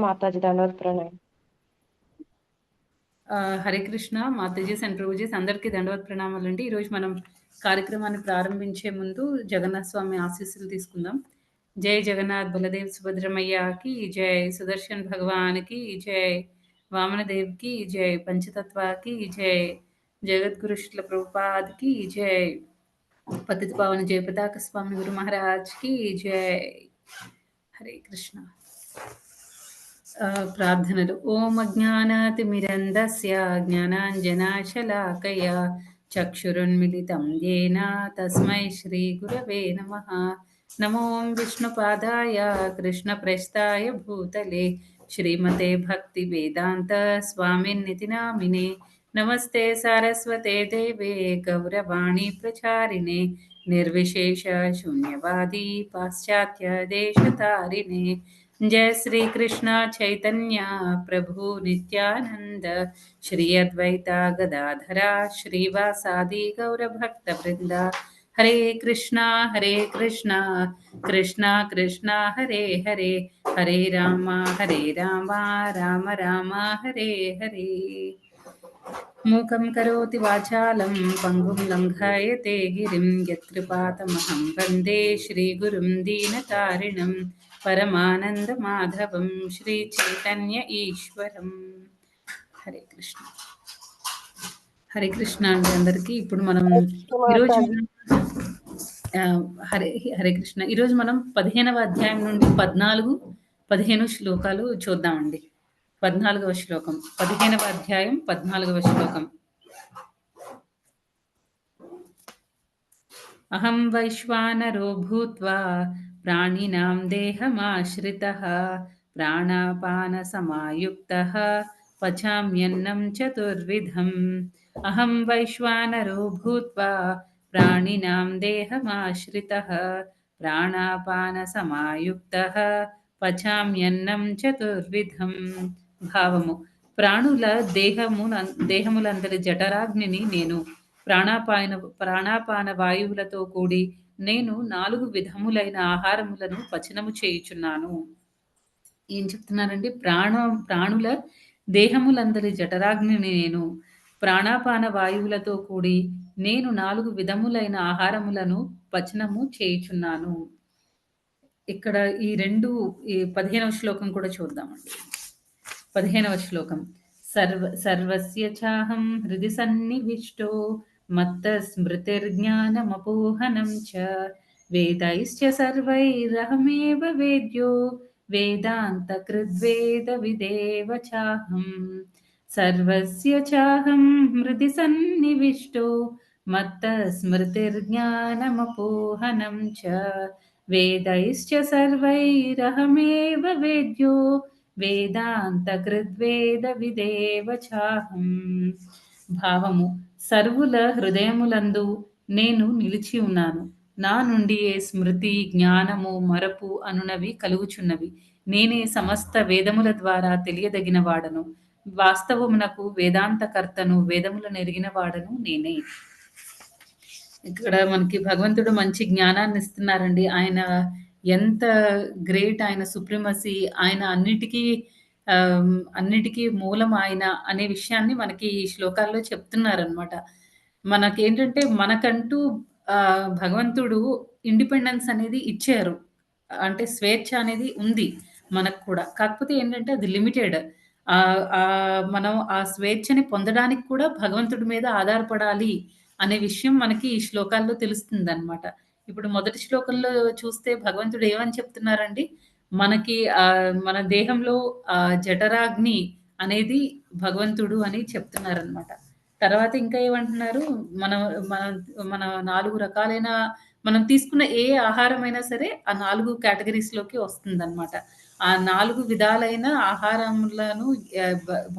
माताजी दंडवत प्रणाम। హరే కృష్ణ మాతాజీస్ అండ్ ప్రభుజీస్ అందరికీ దండవత్ ప్రణామాలండి. ఈరోజు మనం కార్యక్రమాన్ని ప్రారంభించే ముందు జగన్నాథ స్వామి ఆశీస్సులు తీసుకుందాం. జై జగన్నాథ్ బలదేవ్ సుభద్రమయ్యకి జై, సుదర్శన్ భగవాన్కి జై, వామనదేవ్కి జై, పంచతత్వాకి జై, జగద్గురు శ్రీల ప్రభుపాద్కి జై, పతిత పావన జయపతాక స్వామి గురు మహారాజ్కి జై. హరే కృష్ణ. ప్రార్థనలు. ఓం అజ్ఞానాతిమిరంధస్య జ్ఞానాంజనాశలాకయ చక్షురున్మిలితం యేన తస్మై శ్రీగురవే నమః. నమో విష్ణుపాదాయ కృష్ణప్రస్థాయ భూతలే శ్రీమతే భక్తివేదాంత స్వామిన్నితి నామినే. నమస్తే సారస్వతే దేవే గౌరవాణి ప్రచారిణే నిర్విశేష శూన్యవాది పాశ్చాత్య దేశతారిణే. जय श्री कृष्ण चैतन्य प्रभु नित्यानंद श्री अद्वैता गदाधरा श्रीवासादि गौरभक्त वृंदा. हरे कृष्णा कृष्णा कृष्णा हरे हरे, हरे राम राम राम हरे हरे. मूकं करोति वाचालं पङ्गुं लङ्घयते गिरिं यत्कृपातमहं वन्दे श्रीगुरुं दीनतारिणं परमानन्दमाधवं श्रीचैतन्य ఈశ్వరం. హరే కృష్ణ. హరే కృష్ణ అండి అందరికీ. ఇప్పుడు మనం ఈరోజు హరే హరే కృష్ణ. ఈరోజు మనం 15వ అధ్యాయం నుండి 14-15 శ్లోకాలు చూద్దామండి. 14వ శ్లోకం, 15వ అధ్యాయం 14వ శ్లోకం. అహం వైశ్వానరో భూత్వా ప్రాణినాం దేహమాశ్రితః ప్రాణాపాన సమాయుక్తః పచామ్యన్నం చతుర్విధం. అహం వైశ్వానరో భూత్వా ప్రాణినాం దేహమాశ్రితః ప్రాణాపాన సమాయుక్తః పచామ్యన్నం చతుర్విధం. భావము: ప్రాణుల దేహములందరి జఠరాగ్నిని నేను, ప్రాణాపాన వాయువులతో కూడి నేను 4 విధములైన ఆహారములను పచనము చేయుచున్నాను. ఏం చెప్తున్నారండి? ప్రాణుల దేహములందరి జఠరాగ్నిని నేను, ప్రాణాపాన వాయువులతో కూడి నేను 4 విధములైన ఆహారములను పచనము చేయుచున్నాను. ఇక్కడ ఈ 15వ శ్లోకం కూడా చూద్దామండి. 15వ శ్లోకం. సర్వస్య చాహం హృది సన్నివిష్టో మత్త స్మృతిర్జ్ఞానమపోహనం చ వేదైశ్చ సర్వైరహమేవ వేద్యో వేదాంతకృద్వేద విదేవ చాహం. సర్వస్య చాహం హృది సన్నివిష్టో మత్త స్మృతిర్జ్ఞానమపోహనం చ వేదైశ్చ సర్వైరహమేవ వేద్యో వేదాంతకృద్వేద విదేవ చాహం. భావము: సర్వుల హృదయములందు నేను నిలిచి ఉన్నాను. నా నుండి ఏ స్మృతి, జ్ఞానము, మరపు అనునవి కలుగుచున్నవి. నేనే సమస్త వేదముల ద్వారా తెలియదగిన వాడను. వాస్తవమునకు వేదాంతకర్తను, వేదములను ఎరిగిన వాడను నేనే. ఇక్కడ మనకి భగవంతుడు మంచి జ్ఞానాన్ని ఇస్తున్నారండి. ఆయన ఎంత గ్రేట్, ఆయన సుప్రీమసీ, ఆయన అన్నిటికీ మూలం ఆయన అనే విషయాన్ని మనకి ఈ శ్లోకాల్లో చెప్తున్నారనమాట. మనకేంటంటే మనకంటూ భగవంతుడు ఇండిపెండెన్స్ అనేది ఇచ్చారు. అంటే స్వేచ్ఛ అనేది ఉంది మనకు కూడా. కాకపోతే ఏంటంటే అది లిమిటెడ్. మనం ఆ స్వేచ్ఛని పొందడానికి కూడా భగవంతుడి మీద ఆధారపడాలి అనే విషయం మనకి ఈ శ్లోకాల్లో తెలుస్తుందనమాట. ఇప్పుడు మొదటి శ్లోకంలో చూస్తే భగవంతుడు ఏమని చెప్తున్నారండి? మనకి మన దేహంలో జఠరాగ్ని అనేది భగవంతుడు అని చెప్తున్నారనమాట. తర్వాత ఇంకా ఏమంటున్నారు? మన మన మన 4 రకాలైన మనం తీసుకున్న ఏ ఆహారమైనా సరే ఆ 4 కేటగిరీస్‌లోకి వస్తుందనమాట. ఆ 4 విధాలైన ఆహారములను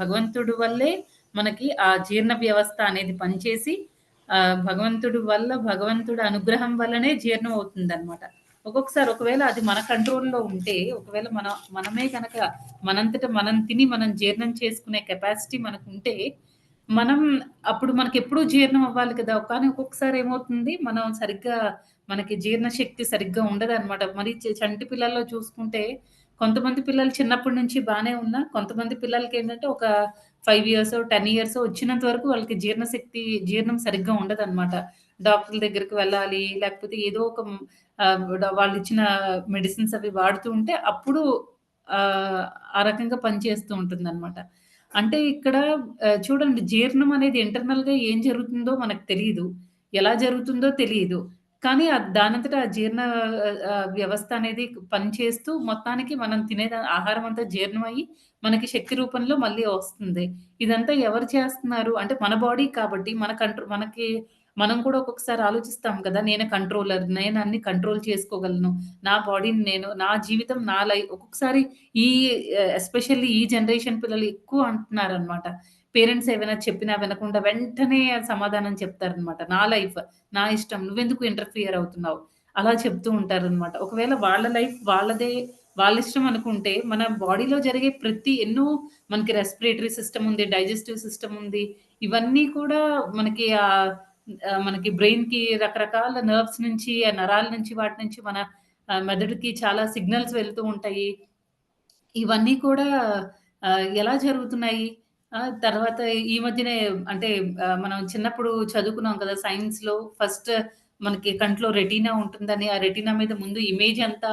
భగవంతుడు వల్లే మనకి ఆ జీర్ణ వ్యవస్థ అనేది పనిచేసి భగవంతుడి అనుగ్రహం వల్లనే జీర్ణం అవుతుందనమాట. ఒక్కొక్కసారి ఒకవేళ అది మన కంట్రోల్‌లో ఉంటే, ఒకవేళ మనమే కనుక మనంతట మనం తిని మనం జీర్ణం చేసుకునే కెపాసిటీ మనకుంటే, అప్పుడు మనకెప్పుడూ జీర్ణం అవ్వాలి కదా! కానీ ఒక్కొక్కసారి ఏమవుతుంది, మనకి జీర్ణశక్తి సరిగ్గా ఉండదనమాట. మరి చంటి పిల్లల్లో చూసుకుంటే కొంతమంది పిల్లలు చిన్నప్పటి నుంచి బానే ఉన్నా, కొంతమంది పిల్లలకేంటంటే ఒక 5 ఇయర్సో, 10 ఇయర్సో వచ్చినంత వరకు వాళ్ళకి జీర్ణం సరిగ్గా ఉండదనమాట. డాక్టర్ల దగ్గరికి వెళ్ళాలి, లేకపోతే ఏదో ఒక వాళ్ళిచ్చిన మెడిసిన్స్ అవి వాడుతూ ఉంటే అప్పుడు ఆ రకంగా పనిచేస్తూ ఉంటుందనమాట. అంటే ఇక్కడ చూడండి, జీర్ణం అనేది ఇంటర్నల్‌గా ఏం జరుగుతుందో మనకు తెలీదు. ఎలా జరుగుతుందో తెలీదు. కానీ దానంతట ఆ జీర్ణ వ్యవస్థ అనేది పనిచేస్తూ మొత్తానికి మనం ఆహారం అంతా జీర్ణమయ్యి మనకి శక్తి రూపంలో మళ్ళీ వస్తుంది. ఇదంతా ఎవరు చేస్తున్నారు? అంటే మన బాడీ కాబట్టి మనకి మనం కూడా ఒక్కొక్కసారి ఆలోచిస్తాం కదా! నేను కంట్రోలర్. నేను అన్ని కంట్రోల్ చేసుకోగలను. నా బాడీని నేను నా జీవితం నా ఒక్కొక్కసారి ఈ ఎస్పెషల్లీ ఈ జనరేషన్ పిల్లలు ఎక్కువ అంటున్నారనమాట. పేరెంట్స్ ఏవైనా చెప్పినా వినకుండా వెంటనే సమాధానం చెప్తారనమాట. నా లైఫ్, నా ఇష్టం. నువ్వెందుకు ఇంటర్ఫియర్ అవుతున్నావు? అలా చెప్తూ ఉంటారనమాట. ఒకవేళ వాళ్ళ లైఫ్ వాళ్ళదే, వాళ్ళిష్టం అనుకుంటే, మన బాడీలో జరిగే మనకి రెస్పిరేటరీ సిస్టమ్ ఉంది, డైజెస్టివ్ సిస్టమ్ ఉంది. ఇవన్నీ కూడా మనకి మనకి బ్రెయిన్‌కి రకరకాల నెర్వ్స్ నుంచి, ఆ నరాల నుంచి వాటి నుంచి మన మెదడుకి చాలా సిగ్నల్స్ వెళ్తూ ఉంటాయి. ఇవన్నీ కూడా ఎలా జరుగుతున్నాయి? తర్వాత ఈ మధ్యనే అంటే మనం చిన్నప్పుడు చదువుకున్నాం కదా! సైన్స్‌లో ఫస్ట్ మనకి కంట్లో రెటీనా ఉంటుందని, ఆ రెటీనా మీద ముందు ఇమేజ్ అంతా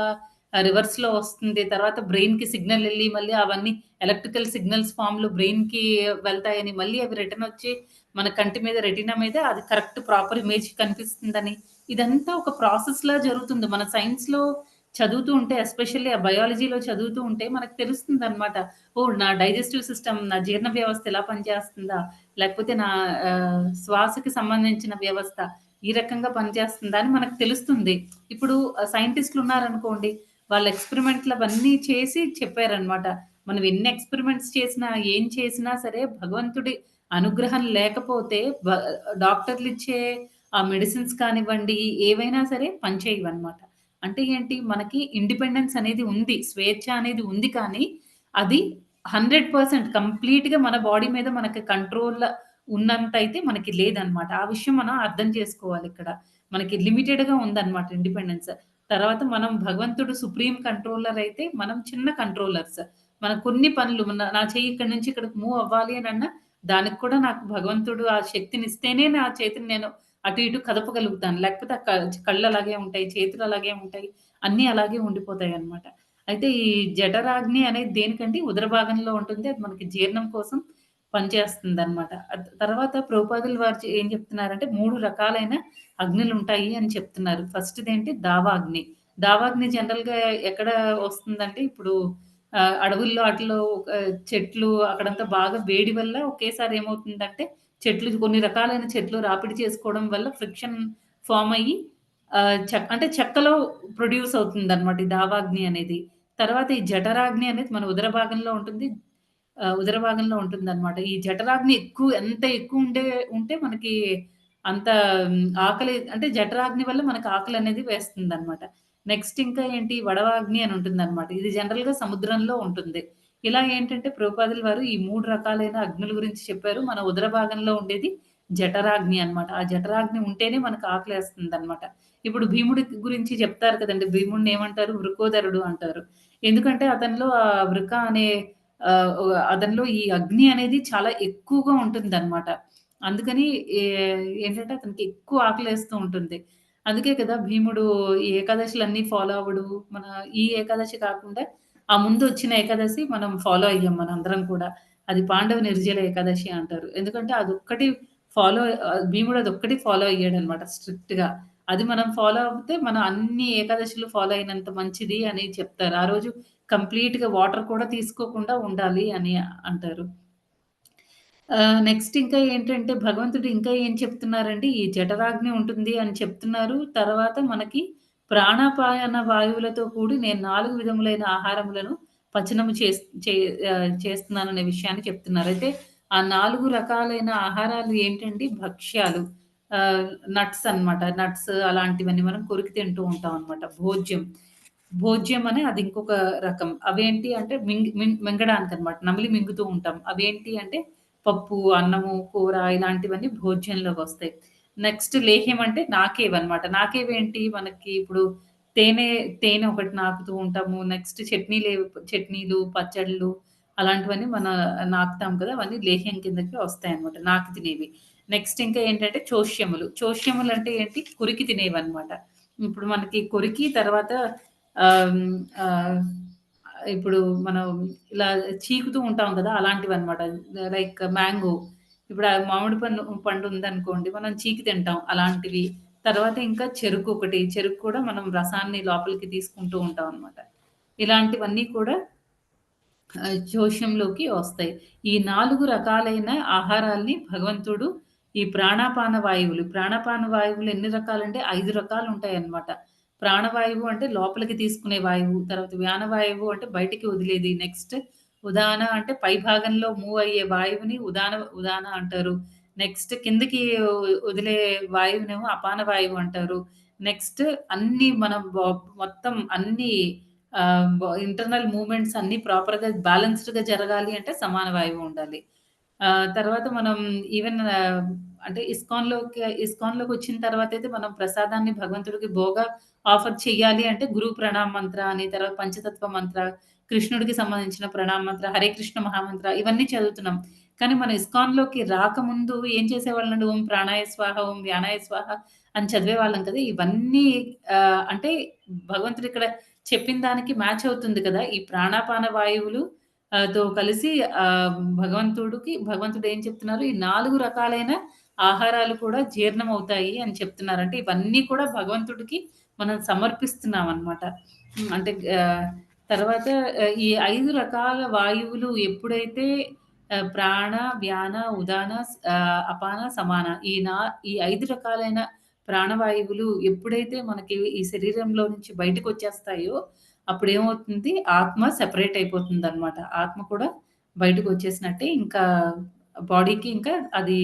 రివర్స్‌లో వస్తుంది. తర్వాత బ్రెయిన్‌కి సిగ్నల్ ఎళ్లి మళ్ళీ అవన్నీ ఎలక్ట్రికల్ సిగ్నల్స్ ఫార్మ్‌లో బ్రెయిన్‌కి వెళ్తాయని, మళ్ళీ అవి రిటర్న్ వచ్చి మన కంటి మీద రెటీనా మీద అది కరెక్ట్ ప్రాపర్ ఇమేజ్ కనిపిస్తుందని, ఇదంతా ఒక ప్రాసెస్‌లా జరుగుతుంది. మన సైన్స్‌లో చదువుతూ ఉంటే ఎస్పెషల్లీ ఆ బయాలజీలో చదువుతూ ఉంటే మనకు తెలుస్తుందనమాట. ఓహ్! నా డైజెస్టివ్ సిస్టమ్, నా జీర్ణ వ్యవస్థ ఇలా పనిచేస్తుందా? లేకపోతే నా శ్వాసకి సంబంధించిన వ్యవస్థ ఈ రకంగా పనిచేస్తుందా అని మనకు తెలుస్తుంది. ఇప్పుడు సైంటిస్ట్‌లున్నారనుకోండి, వాళ్ళ ఎక్స్‌పెరిమెంట్‌లవన్నీ చేసి చెప్పారనమాట. మనం ఎన్ని ఎక్స్‌పెరిమెంట్స్ చేసినా, ఏం చేసినా సరే భగవంతుడి అనుగ్రహం లేకపోతే డాక్టర్లిచ్చే ఆ మెడిసిన్స్ కానివ్వండి, ఏవైనా సరే పనిచేయవనమాట. అంటే ఏంటి? మనకి ఇండిపెండెన్స్ అనేది ఉంది. స్వేచ్ఛ అనేది ఉంది కానీ, అది 100% కంప్లీట్‌గా మన బాడీ మీద మనకి కంట్రోల్ ఉన్నంతయితే మనకి లేదనమాట. ఆ విషయం మనం అర్థం చేసుకోవాలిక్కడ. మనకి లిమిటెడ్‌గా ఉందనమాట ఇండిపెండెన్స్. తర్వాత మనం భగవంతుడు సుప్రీం కంట్రోలర్ అయితే, మనం చిన్న కంట్రోలర్స్. మన కొన్ని పనులు నా చెయ్యి ఇక్కడి నుంచి ఇక్కడికి మూవ్ అవ్వాలి అనన్నా, దానికి కూడా నాకు భగవంతుడు ఆ శక్తినిస్తేనే నా చేతిని నేను అటు ఇటు కదపగలుగుతాను. లేకపోతే కళ్ళు అలాగే ఉంటాయి, చేతులు అలాగే ఉంటాయి. అన్నీ అలాగే ఉండిపోతాయన్నమాట. అయితే ఈ జఠరాగ్ని అనేది దేనికంటే ఉదర భాగంలో ఉంటుంది. అది మనకి జీర్ణం కోసం పనిచేస్తుందన్నమాట. తర్వాత ప్రభుపాదులు వారు ఏం చెప్తున్నారంటే 3 రకాలైన అగ్నులుంటాయి అని చెప్తున్నారు. ఫస్ట్‌దేంటి దావాగ్ని. దావాగ్ని జనరల్‌గా ఎక్కడ వస్తుందంటే ఇప్పుడు అడవుల్లో ఆటిల్లో చెట్లు అక్కడంతా బాగా వేడి వల్ల ఒకేసారి ఏమవుతుందంటే కొన్ని రకాలైన చెట్లు రాపిడి చేసుకోవడం వల్ల ఫ్రిక్షన్ ఫార్మ్ అయ్యి అంటే చెక్కలో ప్రొడ్యూస్ అవుతుందనమాట ఈ దావాగ్ని అనేది. తర్వాత ఈ జఠరాగ్ని అనేది మన ఉదర భాగంలో ఉంటుంది. ఉదర భాగంలో ఉంటుందనమాట. ఈ జఠరాగ్ని ఎంత ఎక్కువ ఉంటే మనకి అంత ఆకలి అంటే జఠరాగ్ని వల్ల మనకు ఆకలనేది వేస్తుందనమాట. నెక్స్ట్ ఇంకా ఏంటి వడవాగ్ని అని ఉంటుందనమాట. ఇది జనరల్‌గా సముద్రంలో ఉంటుంది. ఇలా ఏంటంటే ప్రభుపాదుల వారు ఈ 3 రకాలైన అగ్నుల గురించి చెప్పారు. మన ఉదర భాగంలో ఉండేది జఠరాగ్ని అన్నమాట. ఆ జఠరాగ్ని ఉంటేనే మనకు ఆకలేస్తుందన్నమాట. ఇప్పుడు భీముడి గురించి చెప్తారు కదండీ! భీముడిని ఏమంటారు? వృకోదరుడు అంటారు. ఎందుకంటే అతనిలో వృక అనే అతనిలో ఈ అగ్ని అనేది చాలా ఎక్కువగా ఉంటుందన్నమాట. అందుకని ఏ ఏంటంటే అతనికి ఎక్కువ ఆకలేస్తూ ఉంటుంది. అందుకే కదా భీముడు ఈ ఏకాదశులన్నీ ఫాలో అవ్వడు. మన ఈ ఏకాదశి కాకుండా ఆ ముందొచ్చిన ఏకాదశి మనం ఫాలో అయ్యాం మనందరం కూడా. అది పాండవ నిర్జల ఏకాదశి అంటారు. ఎందుకంటే అదొక్కటి భీముడు అదొక్కటి ఫాలో అయ్యాడనమాట స్ట్రిక్ట్‌గా. అది మనం ఫాలో అవుతే మనం అన్ని ఏకాదశులు ఫాలో అయినంత మంచిది అని చెప్తారు. ఆ రోజు కంప్లీట్‌గా వాటర్ కూడా తీసుకోకుండా ఉండాలి అని అంటారు. నెక్స్ట్ ఇంకా ఏంటంటే భగవంతుడు ఇంకా ఏం చెప్తున్నారంటే, ఈ జఠరాగ్ని ఉంటుంది అని చెప్తున్నారు. తర్వాత మనకి ప్రాణాపాయన వాయువులతో కూడి నేను 4 విధములైన ఆహారములను పచనము చేస్తున్నాననే విషయాన్ని చెప్తున్నారు. అయితే ఆ 4 రకాలైన ఆహారాలు ఏంటండి? భక్ష్యాలు. నట్స్ అన్నమాట. నట్స్ అలాంటివన్నీ మనం కొరికి తింటూ ఉంటాం అన్నమాట. భోజ్యం అని అది ఇంకొక రకం. అవేంటి అంటే మింగడానికనమాట. నమిలి మింగుతూ ఉంటాం. అవేంటి అంటే పప్పు, అన్నము, కూర ఇలాంటివన్నీ భోజ్యంలోకొస్తాయి. నెక్స్ట్ లేహ్యం అంటే నాకేవన్నమాట. నాకేవేంటి మనకి ఇప్పుడు తేనె తేనె ఒకటి నాకుతూ ఉంటాము. నెక్స్ట్ చట్నీలు, పచ్చడ్లు అలాంటివన్నీ నాకుతాం కదా! అవన్నీ లేహ్యం కిందకి వస్తాయన్నమాట. నాకి తినేవి. నెక్స్ట్ ఇంకా ఏంటంటే చోష్యములు. చోష్యములంటే ఏంటి? కొరికి తినేవన్నమాట. ఇప్పుడు మనకి కొరికి తర్వాత ఆహ్, హ్మ్, ఆహ్, ఇప్పుడు మనం ఇలా చీకుతూ ఉంటాం కదా! అలాంటివన్నమాట. Like mango. ఇప్పుడు ఆ మామిడి పండు ఉందనుకోండి, మనం చీకి తింటాం అలాంటివి. తర్వాత ఇంకా చెరుకు ఒకటి. చెరుకు కూడా మనం రసాన్ని లోపలికి తీసుకుంటూ ఉంటాం అన్నమాట. ఇలాంటివన్నీ కూడా జోష్యంలోకి వస్తాయి. ఈ 4 రకాలైన ఆహారాల్ని భగవంతుడు ఈ ప్రాణాపాన వాయువులు, ప్రాణాపాన వాయువులు ఎన్ని రకాలంటే 5 రకాలుంటాయన్నమాట. ప్రాణవాయువు అంటే లోపలికి తీసుకునే వాయువు. తర్వాత వ్యాన వాయువు అంటే బయటికి వదిలేది. నెక్స్ట్ ఉదాన అంటే పై భాగంలో మూవ్ అయ్యే వాయువుని ఉదాన అంటారు. నెక్స్ట్ కిందకి వదిలే వాయువునేమో అపాన వాయువు అంటారు. నెక్స్ట్ అన్నీ మనం మొత్తం అన్నీ ఇంటర్నల్ మూవ్‌మెంట్స్ అన్నీ ప్రాపర్‌గా బ్యాలెన్స్‌డ్‌గా జరగాలి అంటే సమాన వాయువు ఉండాలి. తర్వాత మనం ఈవెన్ అంటే ఇస్కాన్‌లోకొచ్చిన తర్వాతయితే మనం ప్రసాదాన్ని భగవంతుడికి ఆఫర్ చెయ్యాలి అంటే గురు ప్రణామ్ మంత్ర అని, తర్వాత పంచతత్వ మంత్ర, కృష్ణుడికి సంబంధించిన ప్రణామ్ మంత్ర, హరే కృష్ణ మహామంత్ర ఇవన్నీ చదువుతున్నాం. కానీ మన ఇస్కాన్‌లోకి రాకముందు ఏం చేసేవాళ్ళండి? ఓం ప్రాణాయ స్వాహ, ఓం వ్యానాయ స్వాహ అని చదివేవాళ్ళం కదా! ఇవన్నీ అంటే భగవంతుడు ఇక్కడ చెప్పిన దానికి మ్యాచ్ అవుతుంది కదా! ఈ ప్రాణాపాన వాయువులు తో కలిసి భగవంతుడు ఏం చెప్తున్నారు? ఈ 4 రకాలైన ఆహారాలు కూడా జీర్ణమవుతాయి అని చెప్తున్నారు. అంటే ఇవన్నీ కూడా భగవంతుడికి మనం సమర్పిస్తున్నామనమాట. అంటే ఆహ్, తర్వాత ఈ 5 రకాల వాయువులు ఎప్పుడైతే ప్రాణ, వ్యాన, ఉదాన, అపాన, సమాన ఈ 5 రకాలైన ప్రాణవాయువులు ఎప్పుడైతే మనకి ఈ శరీరంలో నుంచి బయటకొచ్చేస్తాయో, అప్పుడేమవుతుంది ఆత్మ సెపరేట్ అయిపోతుందనమాట. ఆత్మ కూడా బయటకొచ్చేసినట్టే. ఇంకా బాడీకి ఇంకా అది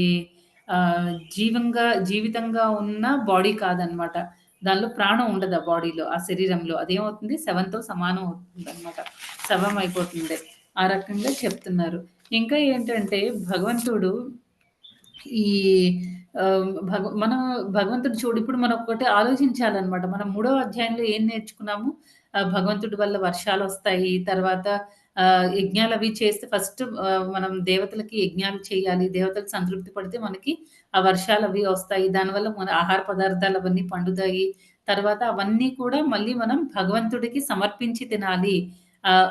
జీవితంగా ఉన్న బాడీ కాదనమాట. దానిలో ప్రాణం ఉండదు ఆ బాడీలో, ఆ శరీరంలో. అదేమవుతుంది శవంతో సమానం అవుతుందనమాట. శవం అయిపోతుంది. ఆ రకంగా చెప్తున్నారు. ఇంకా ఏంటంటే భగవంతుడు ఈ భగవంతుడు చూడు ఇప్పుడు మనం ఒకటి ఆలోచించాలన్నమాట. మనం మూడో అధ్యాయంలో ఏం నేర్చుకున్నాము? భగవంతుడి వల్ల వర్షాలొస్తాయి. తర్వాత యజ్ఞాలవి చేస్తే ఫస్ట్ మనం దేవతలకి యజ్ఞాలు చేయాలి. దేవతలు సంతృప్తి పడితే మనకి ఆ వర్షాలవి వస్తాయి. దానివల్ల మన ఆహార పదార్థాలవన్నీ పండుతాయి. తర్వాత అవన్నీ కూడా మళ్ళీ మనం భగవంతుడికి సమర్పించి తినాలి.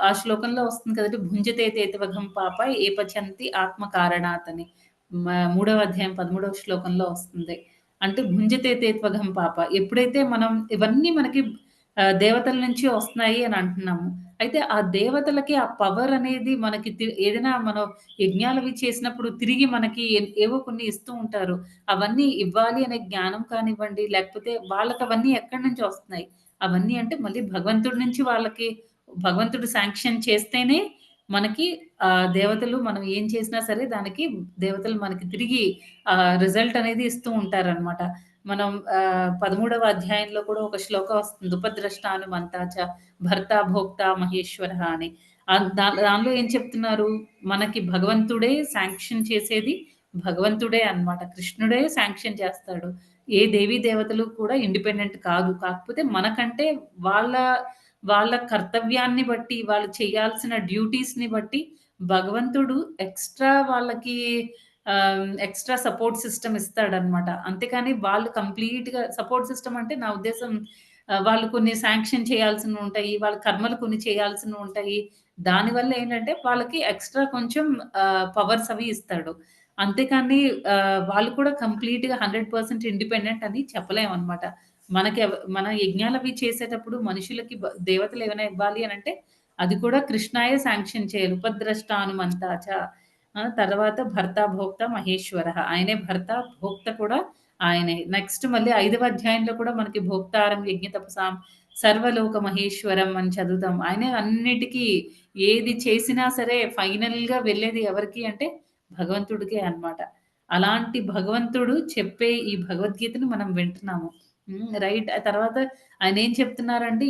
ఆ శ్లోకంలో వస్తుంది కదండీ! భుంజతే తేతవఘం పాప ఏ పచంతి ఆత్మ కారణాత్ అని. మూడవ అధ్యాయం 13వ శ్లోకంలో వస్తుంది. అంటే భుంజతే తేత్వఘం పాప. ఎప్పుడైతే మనం ఇవన్నీ మనకి దేవతల నుంచి వస్తున్నాయి అని అంటున్నాము. అయితే ఆ దేవతలకి ఆ పవర్ అనేది మనకి ఏదైనా మనం యజ్ఞాలవి చేసినప్పుడు తిరిగి మనకి ఏవో కొన్ని ఇస్తూ ఉంటారు. అవన్నీ ఇవ్వాలి అనే జ్ఞానం కానివ్వండి, లేకపోతే వాళ్ళకవన్నీ ఎక్కడి నుంచి వస్తున్నాయి? అవన్నీ అంటే మళ్ళీ భగవంతుడి నుంచి భగవంతుడు శాంక్షన్ చేస్తేనే మనకి దేవతలు మనం ఏం చేసినా సరే దానికి దేవతలు మనకి తిరిగి రిజల్ట్ అనేది ఇస్తూ ఉంటారనమాట. మనం 13వ అధ్యాయంలో కూడా ఒక శ్లోకం వస్తుంది. ఉపద్రష్టానుమంతా చ భర్త భోక్త మహేశ్వరః అని. దానిలో ఏం చెప్తున్నారు? మనకి భగవంతుడే శాంక్షన్ చేసేది భగవంతుడే అన్నమాట. కృష్ణుడే శాంక్షన్ చేస్తాడు. ఏ దేవీ దేవతలు కూడా ఇండిపెండెంట్ కాదు. కాకపోతే మనకంటే వాళ్ళ వాళ్ళ కర్తవ్యాన్ని బట్టి, వాళ్ళు చేయాల్సిన డ్యూటీస్‌ని బట్టి భగవంతుడు వాళ్ళకి ఎక్స్‌ట్రా సపోర్ట్ సిస్టమ్ ఇస్తాడనమాట. అంతేకాని వాళ్ళు కంప్లీట్‌గా సపోర్ట్ సిస్టమ్ అంటే నా ఉద్దేశ్యం వాళ్ళు కొన్ని శాంక్షన్ చేయాల్సినుంటాయి. వాళ్ళ కర్మలు కొన్ని చేయాల్సినుంటాయి. దానివల్ల ఏంటంటే వాళ్ళకి ఎక్స్‌ట్రా కొంచెం పవర్స్ అవి ఇస్తాడు. అంతేకాని వాళ్ళు కూడా కంప్లీట్‌గా 100% ఇండిపెండెంట్ అని చెప్పలేమనమాట. మన యజ్ఞాలవి చేసేటప్పుడు మనుషులకి దేవతలు ఏమైనా ఇవ్వాలి అనంటే, అది కూడా కృష్ణాయే శాంక్షన్ చేయాలి. ఉపద్రష్టానుమంతా చ. తర్వాత భర్త, భోక్త, మహేశ్వరః. ఆయనే భర్త, భోక్త కూడా ఆయనే. నెక్స్ట్ మళ్ళీ 5వ అధ్యాయంలో కూడా మనకి భోక్తారం యజ్ఞ తపసాం సర్వలోక మహేశ్వరం అని చదువుతాం. ఆయనే అన్నిటికి ఏది చేసినా సరే ఫైనల్‌గా వెళ్ళేది ఎవరికి అంటే భగవంతుడికే అన్నమాట. అలాంటి భగవంతుడు చెప్పే ఈ భగవద్గీతను మనం వింటున్నాము. రైట్. ఆ తర్వాత ఆయనేం చెప్తున్నారంటే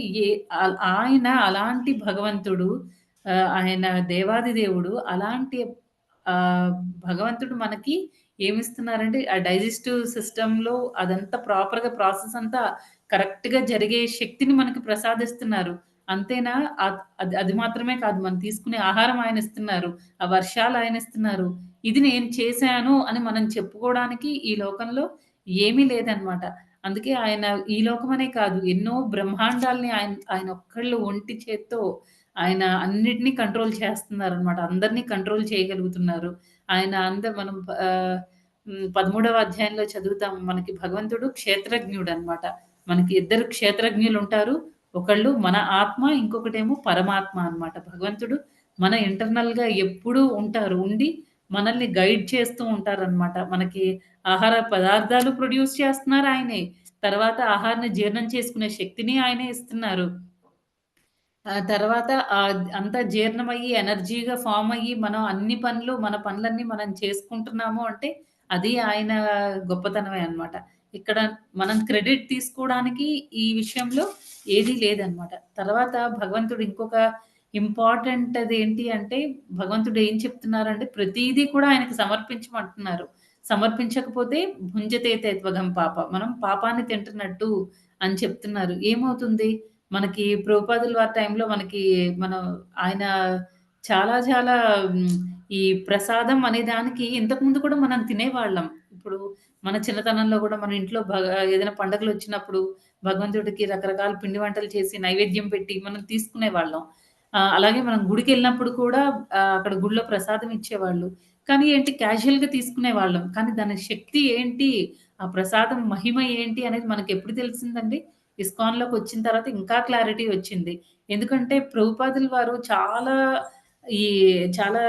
ఆయన అలాంటి భగవంతుడు, ఆయన దేవాది దేవుడు. అలాంటి ఆహ్, భగవంతుడు మనకి ఏమిస్తున్నారంటే, ఆ డైజెస్టివ్ సిస్టమ్‌లో అదంతా ప్రాపర్‌గా ప్రాసెస్ అంతా కరెక్ట్‌గా జరిగే శక్తిని మనకు ప్రసాదిస్తున్నారు. అంతేనా? అది అది మాత్రమే కాదు. మనం తీసుకునే ఆహారం ఆయనిస్తున్నారు. ఆ వర్షాలు ఆయనిస్తున్నారు. ఇది నేను చేశాను అని మనం చెప్పుకోవడానికి ఈ లోకంలో ఏమీ లేదనమాట. అందుకే ఆయన ఈ లోకమనే కాదు, ఎన్నో బ్రహ్మాండాల్ని ఆయన ఒక్కళ్ళు ఒంటి చేత్తో ఆయన అన్నిటిని కంట్రోల్ చేస్తున్నారనమాట. అందరిని కంట్రోల్ చేయగలుగుతున్నారు. ఆయన మనం 13వ అధ్యాయంలో చదువుతాం. మనకి భగవంతుడు క్షేత్రజ్ఞుడనమాట. మనకి ఇద్దరు క్షేత్రజ్ఞులుంటారు. ఒకళ్ళు మన ఆత్మ, ఇంకొకటేమో పరమాత్మ అన్నమాట. భగవంతుడు మన ఇంటర్నల్‌గా ఎప్పుడూ ఉంటారు. ఉండి మనల్ని గైడ్ చేస్తూ ఉంటారనమాట. మనకి ఆహార పదార్థాలు ప్రొడ్యూస్ చేస్తున్నారు ఆయనే. తర్వాత ఆహారాన్ని జీర్ణం చేసుకునే శక్తిని ఆయనే ఇస్తున్నారు. ఆ తర్వాత అంతా జీర్ణమయ్యి, ఎనర్జీగా ఫార్మ్ అయ్యి, మనం అన్ని పనులు మన పనులన్నీ మనం చేసుకుంటున్నాము అంటే, అది ఆయన గొప్పతనమే అన్నమాట. ఇక్కడ మనం క్రెడిట్ తీసుకోవడానికి ఈ విషయంలో ఏదీ లేదన్నమాట. తర్వాత భగవంతుడు ఇంకొక ఇంపార్టెంట్‌ది ఏంటి అంటే, భగవంతుడు ఏం చెప్తున్నారంటే, ప్రతీదీ కూడా ఆయనకి సమర్పించమంటున్నారు. సమర్పించకపోతే భుంజతే తే త్వగం పాప. మనం పాపాన్ని తింటున్నట్టు అని చెప్తున్నారు. ఏమవుతుంది? మనకి ప్రభుపాదుల వారి టైంలో మనకి మనం ఆయన చాలా చాలా హ్మ్, ఈ ప్రసాదం అనే దానికి ఇంతకుముందు కూడా మనం తినేవాళ్ళం. ఇప్పుడు మన చిన్నతనంలో గూడా మన ఇంట్లో ఏదైనా పండగలొచ్చినప్పుడు భగవంతుడికి రకరకాల పిండి వంటలు చేసి నైవేద్యం పెట్టి మనం తీసుకునేవాళ్ళం. అలాగే మనం గుడికెళ్ళినప్పుడు కూడా అక్కడ గుడిలో ప్రసాదం ఇచ్చేవాళ్ళు. కానీ ఏంటి, క్యాజుయల్‌గా తీసుకునేవాళ్ళం. కానీ దాని శక్తి ఏంటి? ఆ ప్రసాదం మహిమ ఏంటి అనేది మనకెప్పుడు తెలిసిందండి? ఇస్కాన్‌లోకొచ్చిన తర్వాత ఇంకా క్లారిటీ వచ్చింది. ఎందుకంటే ప్రభుపాదుల వారు ఈ చాలా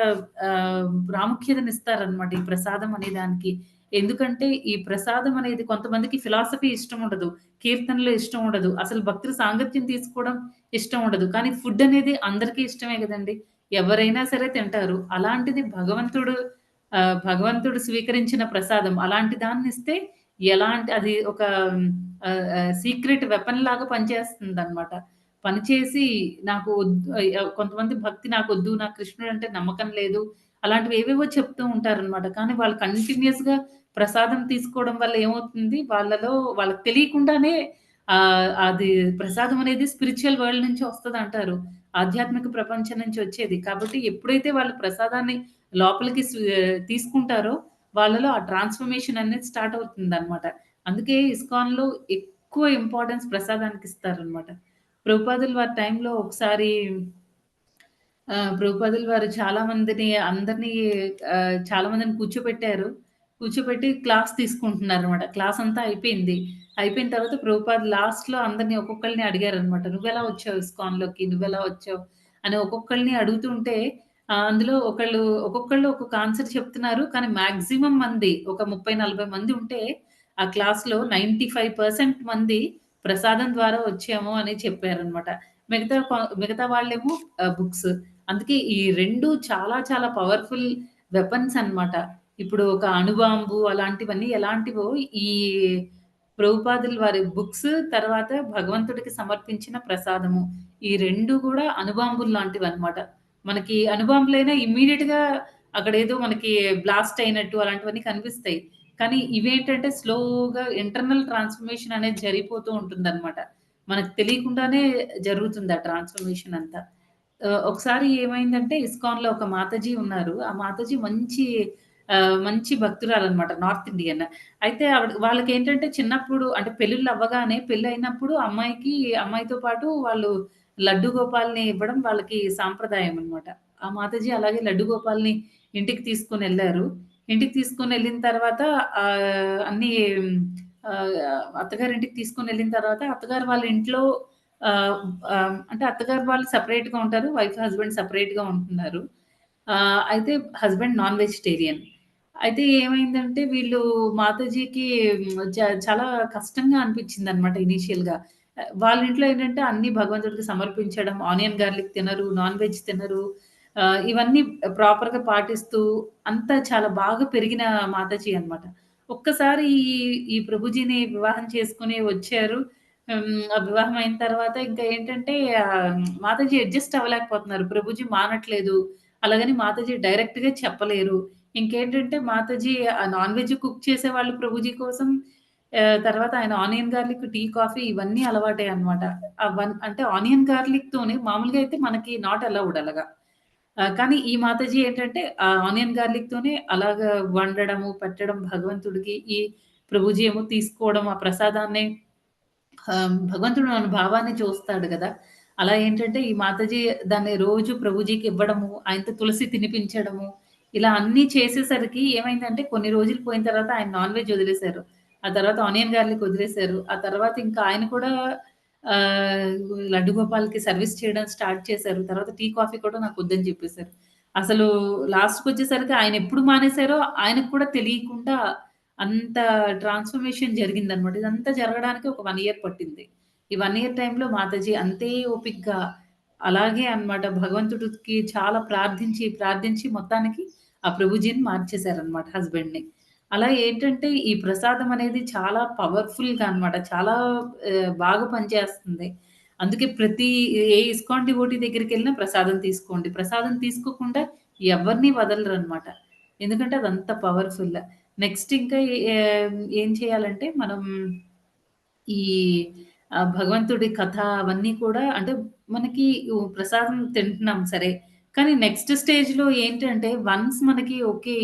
ప్రాముఖ్యతనిస్తారనమాట ఈ ప్రసాదం అనే దానికి. ఎందుకంటే ఈ ప్రసాదం అనేది కొంతమందికి ఫిలాసఫీ ఇష్టం ఉండదు. కీర్తనలు ఇష్టం ఉండదు. అసలు భక్తుల సాంగత్యం తీసుకోవడం ఇష్టం ఉండదు. కానీ ఫుడ్ అనేది అందరికీ ఇష్టమే గదండీ! ఎవరైనా సరే తింటారు. అలాంటిది భగవంతుడు స్వీకరించిన ప్రసాదం. అలాంటి దాన్నిస్తే అది ఒక సీక్రెట్ వెపన్ లాగా పనిచేస్తుందనమాట. పనిచేసి నాకు కొంతమంది భక్తి నాకొద్దు, నాకు కృష్ణుడంటే నమ్మకం లేదు, అలాంటివి ఏవేవో చెప్తూ ఉంటారనమాట. కానీ వాళ్ళు కంటిన్యూయస్‌గా ప్రసాదం తీసుకోవడం వల్ల ఏమవుతుంది, వాళ్ళకి తెలియకుండానే అది ప్రసాదం అనేది స్పిరిచ్యువల్ వరల్డ్ నుంచి వస్తదంటారు. ఆధ్యాత్మిక ప్రపంచం నుంచి వచ్చేది. కాబట్టి ఎప్పుడైతే వాళ్ళు ప్రసాదాన్ని లోపలికి తీసుకుంటారో వాళ్ళలో ఆ ట్రాన్స్‌ఫర్మేషన్ అనేది స్టార్ట్ అవుతుందనమాట. అందుకే ఇస్కాన్‌లో ఎక్కువ ఇంపార్టెన్స్ ప్రసాదానికిస్తారనమాట. ప్రభుపాదుల వారి టైంలో ఒకసారి ప్రభుపాదుల వారు చాలా మందిని కూర్చోపెట్టారు. కూర్చోపెట్టి క్లాస్ తీసుకుంటున్నారనమాట. క్లాస్ అంతా అయిపోయింది. అయిపోయిన తర్వాత ప్రభుపాద్ లాస్ట్‌లో అందరిని ఒక్కొక్కళ్ళని అడిగారనమాట. "నువ్వెలా వచ్చావు ఇస్కాన్‌లోకి? నువ్వెలా వచ్చావు?" అని ఒక్కొక్కళ్ళని అడుగుతుంటే అందులో ఒక్కొక్కళ్ళు ఒక్కొక్క ఆన్సర్ చెప్తున్నారు. కానీ మాక్సిమం మంది ఒక 30, 40 మంది ఉంటే ఆ క్లాస్‌లో 95% మంది ప్రసాదం ద్వారా వచ్చాము అని చెప్పారనమాట. మిగతా వాళ్ళేమో బుక్స్. అందుకే ఈ 2 చాలా చాలా పవర్‌ఫుల్ వెపన్స్ అన్నమాట. ఇప్పుడు ఒక అణుబాంబు అలాంటివన్నీ ఎలాంటివో ఈ ప్రభుపాదుల వారి బుక్స్, తర్వాత భగవంతుడికి సమర్పించిన ప్రసాదము. ఈ 2 గూడా అణుబాంబుల్లాంటివన్నమాట. మనకి అణుబాంబులైనా ఇమ్మీడియేట్‌గా అక్కడేదో మనకి బ్లాస్ట్ అయినట్టు అలాంటివన్నీ కనిపిస్తాయి. కానీ ఇవేంటంటే స్లోగా ఇంటర్నల్ ట్రాన్స్‌ఫర్మేషన్ అనేది జరిగిపోతూ ఉంటుందన్నమాట. మనకు తెలియకుండానే జరుగుతుంది ఆ ట్రాన్స్‌ఫర్మేషన్ అంతా. ఒకసారి ఏమైందంటే ఇస్కాన్‌లో ఒక మాతాజీ ఉన్నారు. ఆ మాతాజీ మంచి భక్తురాలనమాట. North Indian. అయితే వాళ్ళకేంటంటే చిన్నప్పుడు అంటే పెళ్ళిళ్ళవ్వగానే పెళ్లయినప్పుడు అమ్మాయితో పాటు వాళ్ళు లడ్డు గోపాల్‌ని ఇవ్వడం వాళ్ళకి సాంప్రదాయం అనమాట. ఆ మాతాజీ అలాగే లడ్డు గోపాల్‌ని ఇంటికి తీసుకొనెళ్లారు. ఇంటికి తీసుకొనెళ్ళిన తర్వాత అన్నీ ఆహ్, అత్తగారింటికి తీసుకొనెళ్ళిన తర్వాత అత్తగారు వాళ్ళ ఇంట్లో ఆహ్, అంటే అత్తగారు వాళ్ళు సెపరేట్‌గా ఉంటారు. హస్బెండ్ సెపరేట్‌గా ఉంటున్నారు. అయితే హస్బెండ్ నాన్ వెజిటేరియన్. అయితే ఏమైందంటే మాతాజీకి హ్మ్, చ చాలా కష్టంగా అనిపించిందనమాట ఇనీషియల్‌గా. వాళ్ళ ఇంట్లో ఏంటంటే అన్నీ భగవంతుడికి సమర్పించడం, ఆనియన్ గార్లిక్ తినరు, నాన్ వెజ్ తినరు. ఇవన్నీ ప్రాపర్‌గా పాటిస్తూ అంతా చాలా బాగా పెరిగిన మాతాజీ అనమాట. ఒక్కసారి ఈ ప్రభుజీని వివాహం చేసుకొని వచ్చారు. ఆ వివాహం అయిన తర్వాత ఇంకా ఏంటంటే మాతాజీ అడ్జస్ట్ అవ్వలేకపోతున్నారు. ప్రభుజీ మానట్లేదు. అలాగని మాతాజీ డైరెక్ట్‌గా చెప్పలేరు. ఇంకేంటంటే మాతాజీ నాన్ వెజ్ కుక్ చేసేవాళ్ళు ప్రభుజీ కోసం. తర్వాత ఆయన ఆనియన్ గార్లిక్ టీ, కాఫీ ఇవన్నీ అలవాటే అన్నమాట. అంటే ఆనియన్ గార్లిక్‌తోనే మామూలుగా అయితే మనకి నాట్ అలౌడ్ అలాగా. కానీ ఈ మాతాజీ ఏంటంటే ఆనియన్ గార్లిక్‌తోనే అలాగా వండడము, పెట్టడం భగవంతుడికి. ఈ ప్రభుజీ ఏమో తీసుకోవడం ఆ ప్రసాదాన్ని భగవంతుడు మన భావాన్ని చూస్తాడు గదా! అలా ఏంటంటే ఈ మాతాజీ దాన్ని రోజు ప్రభుజీకి ఇవ్వడము, ఆయనతో తులసి తినిపించడము, ఇలా అన్నీ చేసేసరికి ఏమైందంటే కొన్ని రోజులు పోయిన తర్వాత ఆయన నాన్ వెజ్ వదిలేసారు. ఆ తర్వాత ఆనియన్ గార్లిక్ వదిలేసారు. ఆ తర్వాత ఇంకా ఆయన కూడా ఆహ్, లడ్డు గోపాల్‌కి సర్విస్ చేయడం స్టార్ట్ చేశారు. తర్వాత టీ, కాఫీ కూడా నాకొద్దని చెప్పేసారు. అసలు లాస్ట్‌కొచ్చేసరికి ఆయనెప్పుడు మానేసారో ఆయనకు కూడా తెలియకుండా అంత ట్రాన్స్‌ఫర్మేషన్ జరిగిందనమాట. ఇదంతా జరగడానికి ఒక 1 ఇయర్ పట్టింది. ఈ 1 ఇయర్ టైమ్‌లో మాతాజీ అంతే ఓపికగా అలాగే అన్నమాట భగవంతుడికి చాలా ప్రార్థించి, ప్రార్థించి మొత్తానికి ఆ ప్రభుజీని మార్చేసారన్నమాట హస్బెండ్‌ని. అలా ఏంటంటే ఈ ప్రసాదం అనేది చాలా పవర్‌ఫుల్‌గా అన్నమాట. చాలా బాగా పనిచేస్తుంది. అందుకే ప్రతి ఇస్కాన్ డివోటీ దగ్గరికెళ్ళినా ప్రసాదం తీసుకోండి. ప్రసాదం తీసుకోకుండా ఎవరిని వదలరన్నమాట. ఎందుకంటే అదంత పవర్‌ఫుల్. నెక్స్ట్ ఇంకా ఏం చేయాలంటే మనం ఈ భగవంతుడి కథ అవన్నీ కూడా అంటే మనకి ప్రసాదం తింటున్నాం సరే. కానీ నెక్స్ట్ స్టేజ్‌లో ఏంటంటే వన్స్ మనకి ఓకే.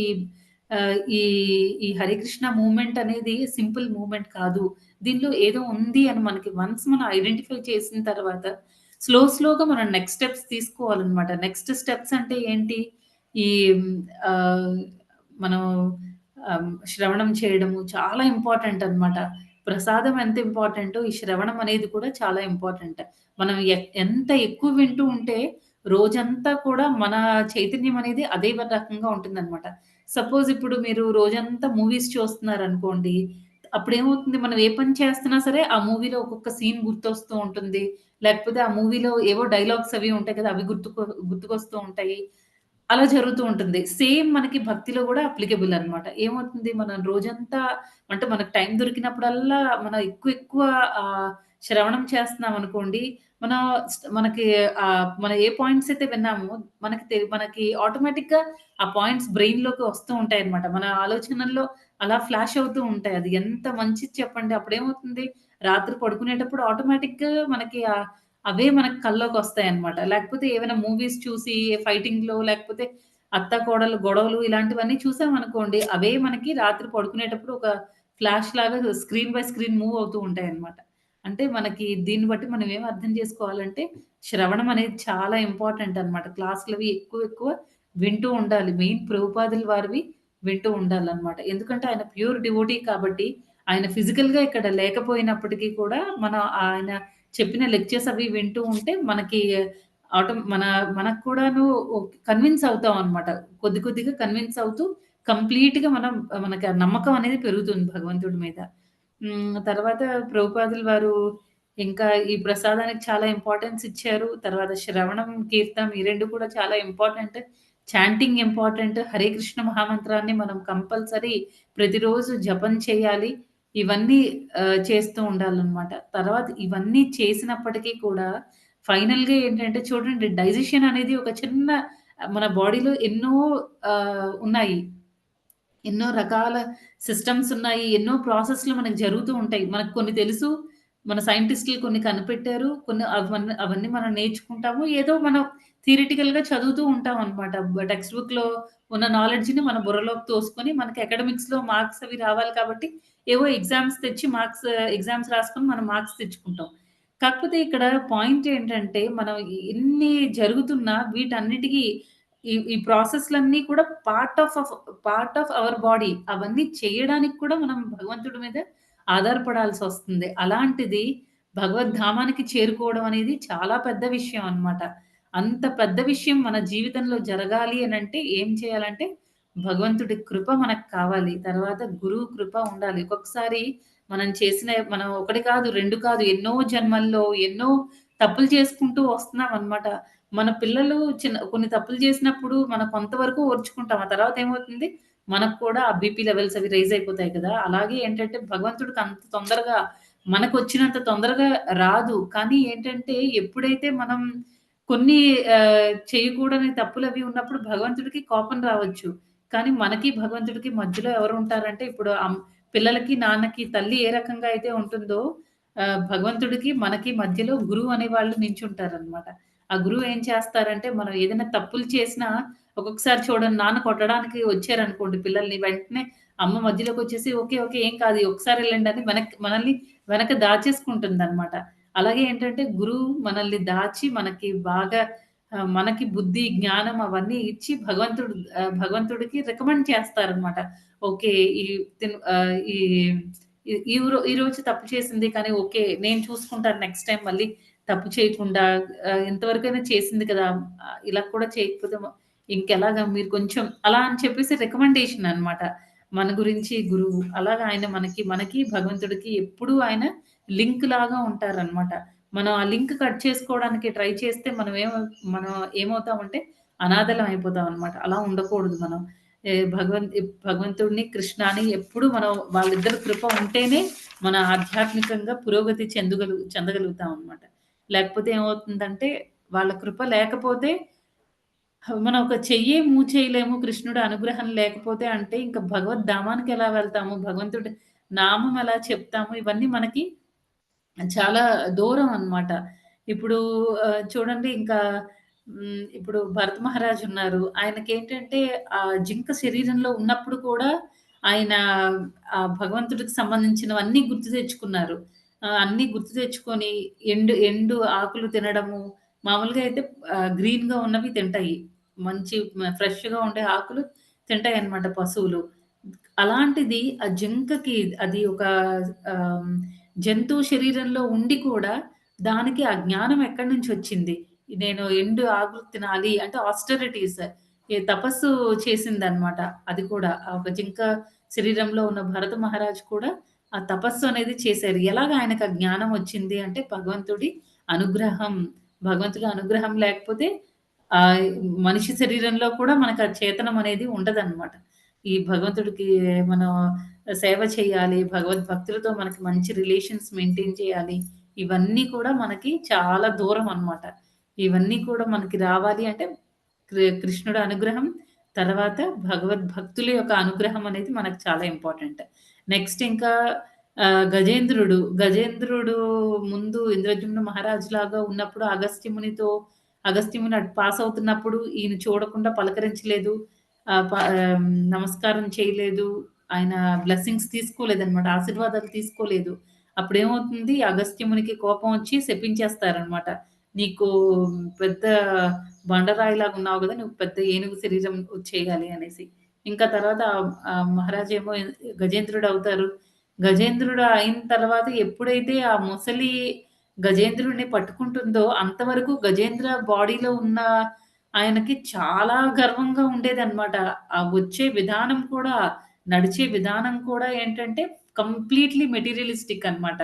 ఈ ఈ హరికృష్ణ మూవ్‌మెంట్ అనేది సింపుల్ మూవ్‌మెంట్ కాదు. దీనిలో ఏదో ఉంది అని మనకి వన్స్ మనం ఐడెంటిఫై చేసిన తర్వాత స్లోగా మనం నెక్స్ట్ స్టెప్స్ తీసుకోవాలనమాట. నెక్స్ట్ స్టెప్స్ అంటే ఏంటి? ఈ ఆహ్, మనం శ్రవణం చేయడము చాలా ఇంపార్టెంట్ అన్నమాట. ప్రసాదం ఎంత ఇంపార్టెంటో, ఈ శ్రవణం అనేది కూడా చాలా ఇంపార్టెంట్. మనం ఎంత ఎక్కువ వింటూ ఉంటే, రోజంతా కూడా మన చైతన్యం అనేది అదే రకంగా ఉంటుందనమాట. సపోజ్ ఇప్పుడు మీరు రోజంతా మూవీస్ చూస్తున్నారనుకోండి, అప్పుడేమవుతుంది మనం ఏ పని చేస్తున్నా సరే, ఆ మూవీలో ఒక్కొక్క సీన్ గుర్తొస్తూ ఉంటుంది. లేకపోతే ఆ మూవీలో ఏవో డైలాగ్స్ అవి ఉంటాయి కదా! అవి గుర్తుకొస్తూ ఉంటాయి. అలా జరుగుతూ ఉంటుంది. సేమ్ మనకి భక్తిలో గూడా అప్లికబుల్ అనమాట. ఏమవుతుంది మనం రోజంతా అంటే మనకు టైం దొరికినప్పుడల్లా మనం ఎక్కువ శ్రవణం చేస్తున్నామనుకోండి, మనం మనకి మనం ఏ పాయింట్స్ అయితే విన్నామో మనకి ఆటోమేటిక్‌గా ఆ పాయింట్స్ బ్రెయిన్‌లోకి వస్తూ ఉంటాయన్నమాట. మన ఆలోచనల్లో అలా ఫ్లాష్ అవుతూ ఉంటాయి. అది ఎంత మంచిది చెప్పండి. అప్పుడేమవుతుంది రాత్రి పడుకునేటప్పుడు ఆటోమేటిక్‌గా మనకి అవే మనకు కల్లోకొస్తాయన్నమాట. లేకపోతే ఏవైనా మూవీస్ చూసి ఫైటింగ్‌లో లేకపోతే అత్త, కోడలు గొడవలు ఇలాంటివన్నీ చూసామనుకోండి, అవే మనకి రాత్రి పడుకునేటప్పుడు ఒక ఫ్లాష్‌లాగా స్క్రీన్ బై స్క్రీన్ మూవ్ అవుతూ ఉంటాయన్నమాట. అంటే మనకి దీన్ని బట్టి మనం ఏం అర్థం చేసుకోవాలంటే, శ్రవణం అనేది చాలా ఇంపార్టెంట్ అన్నమాట. క్లాసులవి ఎక్కువ వింటూ ఉండాలి. మెయిన్ ప్రభుపాదుల వారివి వింటూ ఉండాలన్నమాట. ఎందుకంటే ఆయన ప్యూర్ డివోటీ కాబట్టి, ఆయన ఫిజికల్‌గా ఇక్కడ లేకపోయినప్పటికీ కూడా మనం ఆయన చెప్పిన లెక్చర్స్ అవి వింటూ ఉంటే మనకి మన మనకు కూడాను కన్విన్స్ అవుతాం అన్నమాట. కొద్దిగా కన్విన్స్ అవుతూ కంప్లీట్‌గా మనకి ఆ నమ్మకం అనేది పెరుగుతుంది భగవంతుడి మీద. తర్వాత ప్రభుపాదుల వారు ఇంకా ఈ ప్రసాదానికి చాలా ఇంపార్టెన్స్ ఇచ్చారు. తర్వాత శ్రవణం, కీర్తనం ఈ 2 కూడా చాలా important. Chanting important. Hare Krishna మహామంత్రాన్ని మనం కంపల్సరీ ప్రతిరోజు జపం చేయాలి. ఇవన్నీ చేస్తూ ఉండాలనమాట. తర్వాత ఇవన్నీ చేసినప్పటికీ కూడా ఫైనల్‌గా ఏంటంటే చూడండి డైజెషన్ అనేది ఒక చిన్న మన బాడీలో ఎన్నో ఉన్నాయి. ఎన్నో రకాల సిస్టమ్స్ ఉన్నాయి. ఎన్నో ప్రాసెస్‌లు మనకు జరుగుతూ ఉంటాయి. మనకు కొన్ని తెలుసు. మన సైంటిస్ట్‌లు కొన్ని కనిపెట్టారు. కొన్ని అవన్నీ మనం నేర్చుకుంటాము. ఏదో మనం థియరిటికల్‌గా చదువుతూ ఉంటామనమాట. టెక్స్ట్ బుక్‌లో ఉన్న నాలెడ్జ్‌ని మన బుర్రలోకి తోసుకొని మనకి అకాడమిక్స్‌లో మార్క్స్ అవి రావాలి కాబట్టి ఏవో ఎగ్జామ్స్ తెచ్చి ఎగ్జామ్స్ రాసుకొని మనం మార్క్స్ తెచ్చుకుంటాం. కాకపోతే ఇక్కడ పాయింట్ ఏంటంటే మనం ఎన్ని జరుగుతున్నా వీటన్నిటికి ఈ ప్రాసెస్‌లన్నీ కూడా పార్ట్ ఆఫ్ అవర్ బాడీ. అవన్నీ చేయడానికి కూడా మనం భగవంతుడి మీద ఆధారపడాల్సొస్తుంది. అలాంటిది భగవద్ధామానికి చేరుకోవడం అనేది చాలా పెద్ద విషయం అన్నమాట. అంత పెద్ద విషయం మన జీవితంలో జరగాలి అనంటే ఏం చేయాలంటే భగవంతుడి కృప మనకు కావాలి. తర్వాత గురువు కృప ఉండాలి. ఒక్కొక్కసారి మనం ఒకటి కాదు, 2 కాదు ఎన్నో జన్మల్లో ఎన్నో తప్పులు చేసుకుంటూ వస్తున్నామన్నమాట. మన పిల్లలు కొన్ని తప్పులు చేసినప్పుడు మనం కొంతవరకు ఓర్చుకుంటాం. ఆ తర్వాత ఏమవుతుంది, మనకు కూడా ఆ బీపీ లెవెల్స్ అవి రైజ్ అయిపోతాయి కదా! అలాగే ఏంటంటే భగవంతుడికి అంత తొందరగా మనకొచ్చినంత తొందరగా రాదు. కానీ ఏంటంటే ఎప్పుడైతే మనం కొన్ని చేయకూడని తప్పులవి ఉన్నప్పుడు భగవంతుడికి కోపం రావచ్చు. కానీ మనకి భగవంతుడికి మధ్యలో ఎవరుంటారంటే ఇప్పుడు పిల్లలకి, నాన్నకి తల్లి ఏ రకంగా అయితే ఉంటుందో భగవంతుడికి, మనకి మధ్యలో గురువు అనేవాళ్ళు నించుంటారనమాట. ఆ గురువు ఏం చేస్తారంటే, మనం ఏదైనా తప్పులు చేసినా ఒక్కొక్కసారి చూడండి నాన్న కొట్టడానికి వచ్చారనుకోండి పిల్లల్ని, వెంటనే అమ్మ మధ్యలోకొచ్చేసి ఓకే. ఓకే. ఏం కాదు ఒకసారి ఎళ్ళండి అని మనల్ని వెనక దాచేసుకుంటుందనమాట. అలాగే ఏంటంటే గురువు మనల్ని దాచి మనకి బాగా మనకి బుద్ధి, జ్ఞానం అవన్నీ ఇచ్చి భగవంతుడికి రికమెండ్ చేస్తారనమాట. ఓకే. ఈ ఈ ఈరోజు తప్పు చేసింది కానీ ఓకే. నేను చూసుకుంటాను నెక్స్ట్ టైమ్ మళ్ళీ తప్పు చేయకుండా ఇంతవరకైనా చేసింది కదా! ఇలా కూడా చేయకపోతే ఇంకెలాగా మీరు కొంచెం అలా అని చెప్పేసి రికమెండేషన్ అన్నమాట. మన గురించి గురువు. అలాగా ఆయన మనకి భగవంతుడికి ఎప్పుడూ ఆయన లింక్ లాగా ఉంటారన్నమాట. మనం ఆ లింక్ కట్ చేసుకోవడానికి ట్రై చేస్తే మనం ఏమవుతామంటే అనాథలం అయిపోతామన్నమాట. అలా ఉండకూడదు మనం. ఏ భగవంతుడిని, కృష్ణాని ఎప్పుడు మనం వాళ్ళిద్దరి కృప ఉంటేనే మన ఆధ్యాత్మికంగా పురోగతి చెందగలుగుతామన్నమాట. లేకపోతే ఏమవుతుందంటే వాళ్ళ కృప లేకపోతే మనం ఒక చెయ్యే మూవ్ చేయలేము. కృష్ణుడి అనుగ్రహం లేకపోతే అంటే ఇంక భగవద్ధామానికెలా వెళ్తాము? భగవంతుడి నామం ఎలా చెప్తాము? ఇవన్నీ మనకి చాలా దూరం అన్నమాట. ఇప్పుడు చూడండి ఇంకా ఇప్పుడు భరత మహారాజు ఉన్నారు. ఆయనకేంటంటే జింక శరీరంలో ఉన్నప్పుడు కూడా ఆయన భగవంతుడికి సంబంధించినవన్నీ గుర్తు తెచ్చుకున్నారు. అన్నీ గుర్తు తెచ్చుకొని ఎండు ఆకులు తినడము, మామూలుగా అయితే గ్రీన్‌గా ఉన్నవి తింటాయి. మంచి ఫ్రెష్‌గా ఉండే ఆకులు తింటాయన్నమాట పశువులు. అలాంటిది ఆ జింకకి అది ఒక ఆహ్, జంతువు శరీరంలో ఉండి కూడా దానికి ఆ జ్ఞానం ఎక్కడి నుంచొచ్చింది? నేను ఎండు ఆకులు తినాలి అంటే ఆస్టరిటీస్ తపస్సు చేసిందనమాట. అది కూడా ఒక జింక శరీరంలో ఉన్న భరత మహారాజు కూడా ఆ తపస్సు అనేది చేశారు. ఎలాగ ఆయనకు ఆ జ్ఞానం వచ్చింది అంటే భగవంతుడి అనుగ్రహం. భగవంతుడి అనుగ్రహం లేకపోతే ఆహ్, మనిషి శరీరంలో కూడా మనకు ఆ చేతనం అనేది ఉండదనమాట. ఈ భగవంతుడికి మనం సేవ చేయాలి. భగవద్భక్తులతో మనకి మంచి రిలేషన్స్ మెయింటైన్ చేయాలి. ఇవన్నీ కూడా మనకి చాలా దూరం అన్నమాట. ఇవన్నీ కూడా మనకి రావాలి అంటే కృష్ణుడి అనుగ్రహం, తర్వాత భగవద్భక్తుల యొక్క అనుగ్రహం అనేది మనకు చాలా ఇంపార్టెంట్. నెక్స్ట్ ఇంకా గజేంద్రుడు ముందు ఇంద్రద్యుమ్న మహారాజులాగా ఉన్నప్పుడు అగస్త్యముని అటు పాస్ అవుతున్నప్పుడు ఈయన చూడకుండా పలకరించలేదు. నమస్కారం చేయలేదు. ఆయన బ్లెస్సింగ్స్ తీసుకోలేదనమాట. ఆశీర్వాదాలు తీసుకోలేదు. అప్పుడేమవుతుంది అగస్త్యమునికి కోపం వచ్చి శపించేస్తారనమాట. "నీకు పెద్ద బండరాయిలాగా ఉన్నావు గదా! నువ్వు పెద్ద ఏనుగు శరీరం వచ్చేయాలి" అనేసి. ఇంకా తర్వాత మహారాజేమో గజేంద్రుడవుతారు. గజేంద్రుడు అయిన తర్వాత ఎప్పుడైతే ఆ మొసలి గజేంద్రుడిని పట్టుకుంటుందో అంతవరకు గజేంద్ర బాడీలో ఉన్న ఆయనకి చాలా గర్వంగా ఉండేదనమాట. ఆ వచ్చే విధానం కూడా, నడిచే విధానం కూడా ఏంటంటే కంప్లీట్‌లీ మెటీరియలిస్టిక్ అనమాట.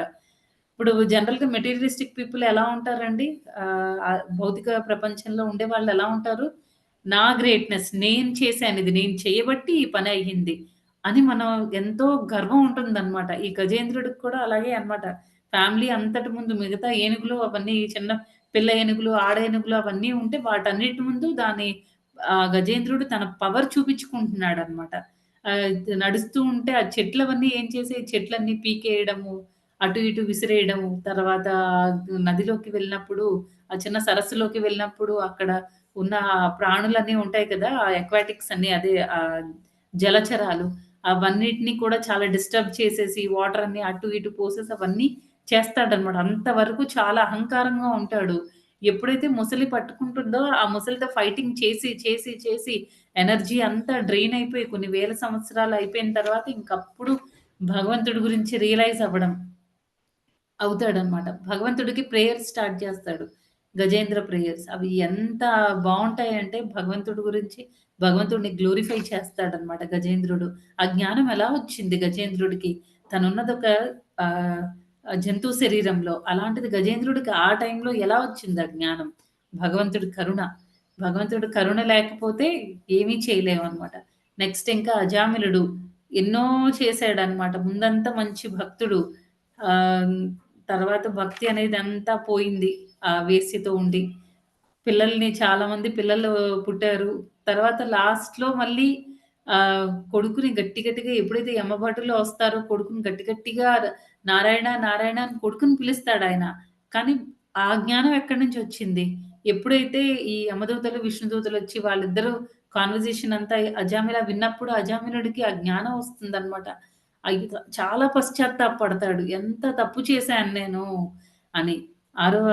ఇప్పుడు జనరల్‌గా మెటీరియలిస్టిక్ పీపుల్ ఎలా ఉంటారండి? భౌతిక ప్రపంచంలో ఉండేవాళ్ళు ఎలా ఉంటారు? నా గ్రేట్‌నెస్ నేను చేశాను ఇది. నేను చేయబట్టి ఈ పని అయ్యింది. అని మనం ఎంతో గర్వం ఉంటుందనమాట. ఈ గజేంద్రుడికి కూడా అలాగే అన్నమాట. ఫ్యామిలీ అంతటి ముందు మిగతా ఏనుగులు అవన్నీ చిన్న పిల్ల ఏనుగులు, ఆడ ఏనుగులు అవన్నీ ఉంటే వాటన్నిటి ముందు గజేంద్రుడు తన పవర్ చూపించుకుంటున్నాడనమాట. నడుస్తూ ఉంటే ఆ చెట్లవన్నీ ఏం చేసాయి చెట్లన్నీ పీకేయడము, అటు ఇటు విసిరేయడము, తర్వాత నదిలోకి వెళ్ళినప్పుడు, ఆ చిన్న సరస్సులోకి వెళ్ళినప్పుడు అక్కడ ఉన్న ప్రాణులన్నీ ఉంటాయి కదా! ఆ అక్వాటిక్స్ అన్నీ అదే జలచరాలు అవన్నిటిని కూడా చాలా డిస్టర్బ్ చేసేసి వాటర్ అన్నీ అటు ఇటు పోసేసి అవన్నీ చేస్తాడనమాట. అంతవరకు చాలా అహంకారంగా ఉంటాడు. ఎప్పుడైతే మొసలి పట్టుకుంటుందో ఆ మొసలితో ఫైటింగ్ చేసి ఎనర్జీ అంతా డ్రైన్ అయిపోయి కొన్ని వేల సంవత్సరాలు అయిపోయిన తర్వాత ఇంకప్పుడు భగవంతుడి గురించి రియలైజ్ అవ్వడం. అవుతాడనమాట. భగవంతుడికి ప్రేయర్స్ స్టార్ట్ చేస్తాడు. గజేంద్ర ప్రేయర్స్. అవి ఎంత బావుంటాయంటే భగవంతుడిని గ్లోరిఫై చేస్తాడనమాట గజేంద్రుడు. ఆ జ్ఞానం ఎలా వచ్చింది గజేంద్రుడికి? తనున్నదొక ఆహ్, జంతువు శరీరంలో. అలాంటిది గజేంద్రుడికి ఆ టైంలో ఎలా వచ్చింది ఆ జ్ఞానం? భగవంతుడి కరుణ. భగవంతుడి కరుణ లేకపోతే ఏమీ చేయలేమనమాట. నెక్స్ట్ ఇంకా అజామిలుడు ఎన్నో చేశాడనమాట. ముందంతా మంచి భక్తుడు. ఆహ్, తర్వాత భక్తి అనేది అంతా పోయింది. ఆ వేశ్యతో ఉండి. చాలామంది పిల్లలు పుట్టారు. తర్వాత లాస్ట్‌లో మళ్ళీ కొడుకుని గట్టి గట్టిగా ఎప్పుడైతే యమభటులు వస్తారో కొడుకుని గట్టి గట్టిగా నారాయణ, నారాయణ అని కొడుకుని పిలుస్తాడాయన. కానీ ఆ జ్ఞానం ఎక్కడి నుంచొచ్చింది? ఎప్పుడైతే ఈ యమదూతలు, విష్ణుదూతలొచ్చి వాళ్ళిద్దరూ కాన్వర్జేషన్ అంతా అజామిల విన్నప్పుడు అజామిలుడికి ఆ జ్ఞానం వస్తుందనమాట. చాలా పశ్చాత్తాపపడతాడు. ఎంత తప్పు చేశాను నేను అని. 6వ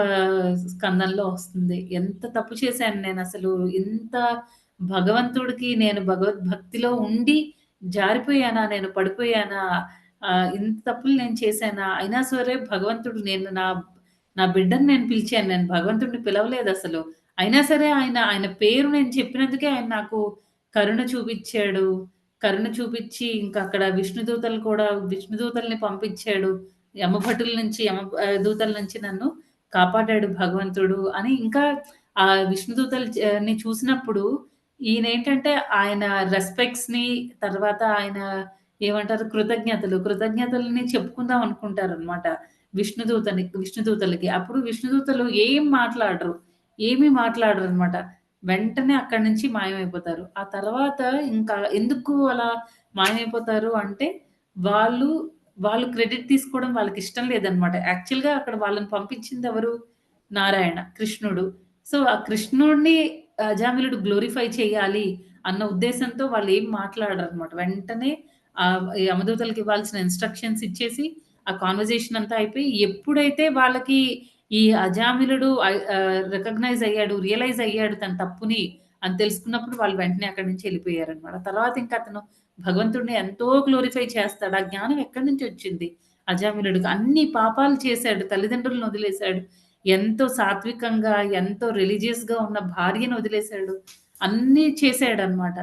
స్కందంలో వస్తుంది. ఎంత తప్పు చేశాను నేనసలు. ఇంత భగవంతుడికి నేను భగవద్భక్తిలో ఉండి జారిపోయానా? నేను పడిపోయానా? ఇంత తప్పులు నేను చేశానా? అయినా సరే భగవంతుడు నేను నా నా బిడ్డని నేను పిలిచాను. నేను భగవంతుడిని పిలవలేదసలు. అయినా సరే ఆయన పేరు నేను చెప్పినందుకే ఆయన నాకు కరుణ చూపిచ్చాడు. కరుణ చూపిచ్చి ఇంకక్కడ విష్ణుదూతలు కూడా విష్ణుదూతల్ని పంపించాడు. యమభటుల నుంచి దూతల నుంచి నన్ను కాపాడాడు భగవంతుడు అని ఇంకా ఆ విష్ణుదూతలు ని చూసినప్పుడు ఈయనేంటంటే ఆయన రెస్పెక్ట్స్‌ని తర్వాత ఆయన ఏమంటారు కృతజ్ఞతలని చెప్పుకుందాం అనుకుంటారనమాట. విష్ణుదూతలకి. అప్పుడు విష్ణుదూతలు ఏం మాట్లాడరు. ఏమి మాట్లాడరనమాట. వెంటనే అక్కడి నుంచి మాయమైపోతారు. ఆ తర్వాత ఇంకా ఎందుకు అలా మాయమైపోతారు అంటే వాళ్ళు, వాళ్ళు క్రెడిట్ తీసుకోవడం వాళ్ళకిష్టం లేదనమాట. యాక్చువల్‌గా అక్కడ వాళ్ళని పంపించిందెవరు? నారాయణ, కృష్ణుడు. సో, ఆ కృష్ణుడిని అజామిలుడు గ్లోరిఫై చేయాలి అన్న ఉద్దేశంతో వాళ్ళేం మాట్లాడరనమాట. వెంటనే యమదూతలకి ఇవ్వాల్సిన ఇన్‌స్ట్రక్షన్స్ ఇచ్చేసి, ఆ కన్వర్జేషన్ అంతా అయిపోయి, ఎప్పుడైతే వాళ్ళకి ఈ అజామిలుడు రికగ్నైజ్ అయ్యాడు, రియలైజ్ అయ్యాడు తన తప్పుని అని తెలుసుకున్నప్పుడు వాళ్ళు వెంటనే అక్కడి నుంచి ఎళ్ళిపోయారనమాట. తర్వాత ఇంక అతను భగవంతుడిని ఎంతో గ్లోరిఫై చేస్తాడు. ఆ జ్ఞానం ఎక్కడి నుంచొచ్చింది అజామిలుడికి? అన్ని పాపాలు చేశాడు. తల్లిదండ్రులను వదిలేసాడు. ఎంతో సాత్వికంగా, ఎంతో రిలిజియస్‌గా ఉన్న భార్యను వదిలేసాడు. అన్నీ చేసాడనమాట.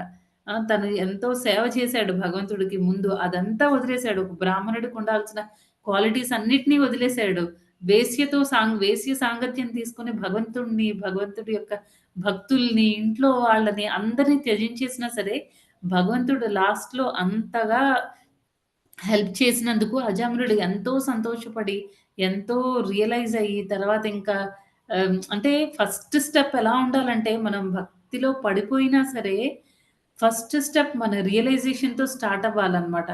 తను ఎంతో సేవ చేశాడు భగవంతుడికి ముందు. అదంతా వదిలేసాడు. ఒక బ్రాహ్మణుడికి ఉండాల్సిన క్వాలిటీస్ అన్నిటిని వదిలేసాడు. వేశ్య సాంగత్యం తీసుకొని భగవంతుడి యొక్క భక్తుల్ని, ఇంట్లో వాళ్ళని అందరిని త్యజించేసినా సరే, భగవంతుడు లాస్ట్‌లో అంతగా హెల్ప్ చేసినందుకు అజామిలుడు ఎంతో సంతోషపడి, ఎంతో రియలైజ్ అయ్యి తర్వాత ఇంకా అంటే ఫస్ట్ స్టెప్ ఎలా ఉండాలంటే మనం భక్తిలో పడిపోయినా సరే, ఫస్ట్ స్టెప్ మన రియలైజేషన్‌తో స్టార్ట్ అవ్వాలన్నమాట.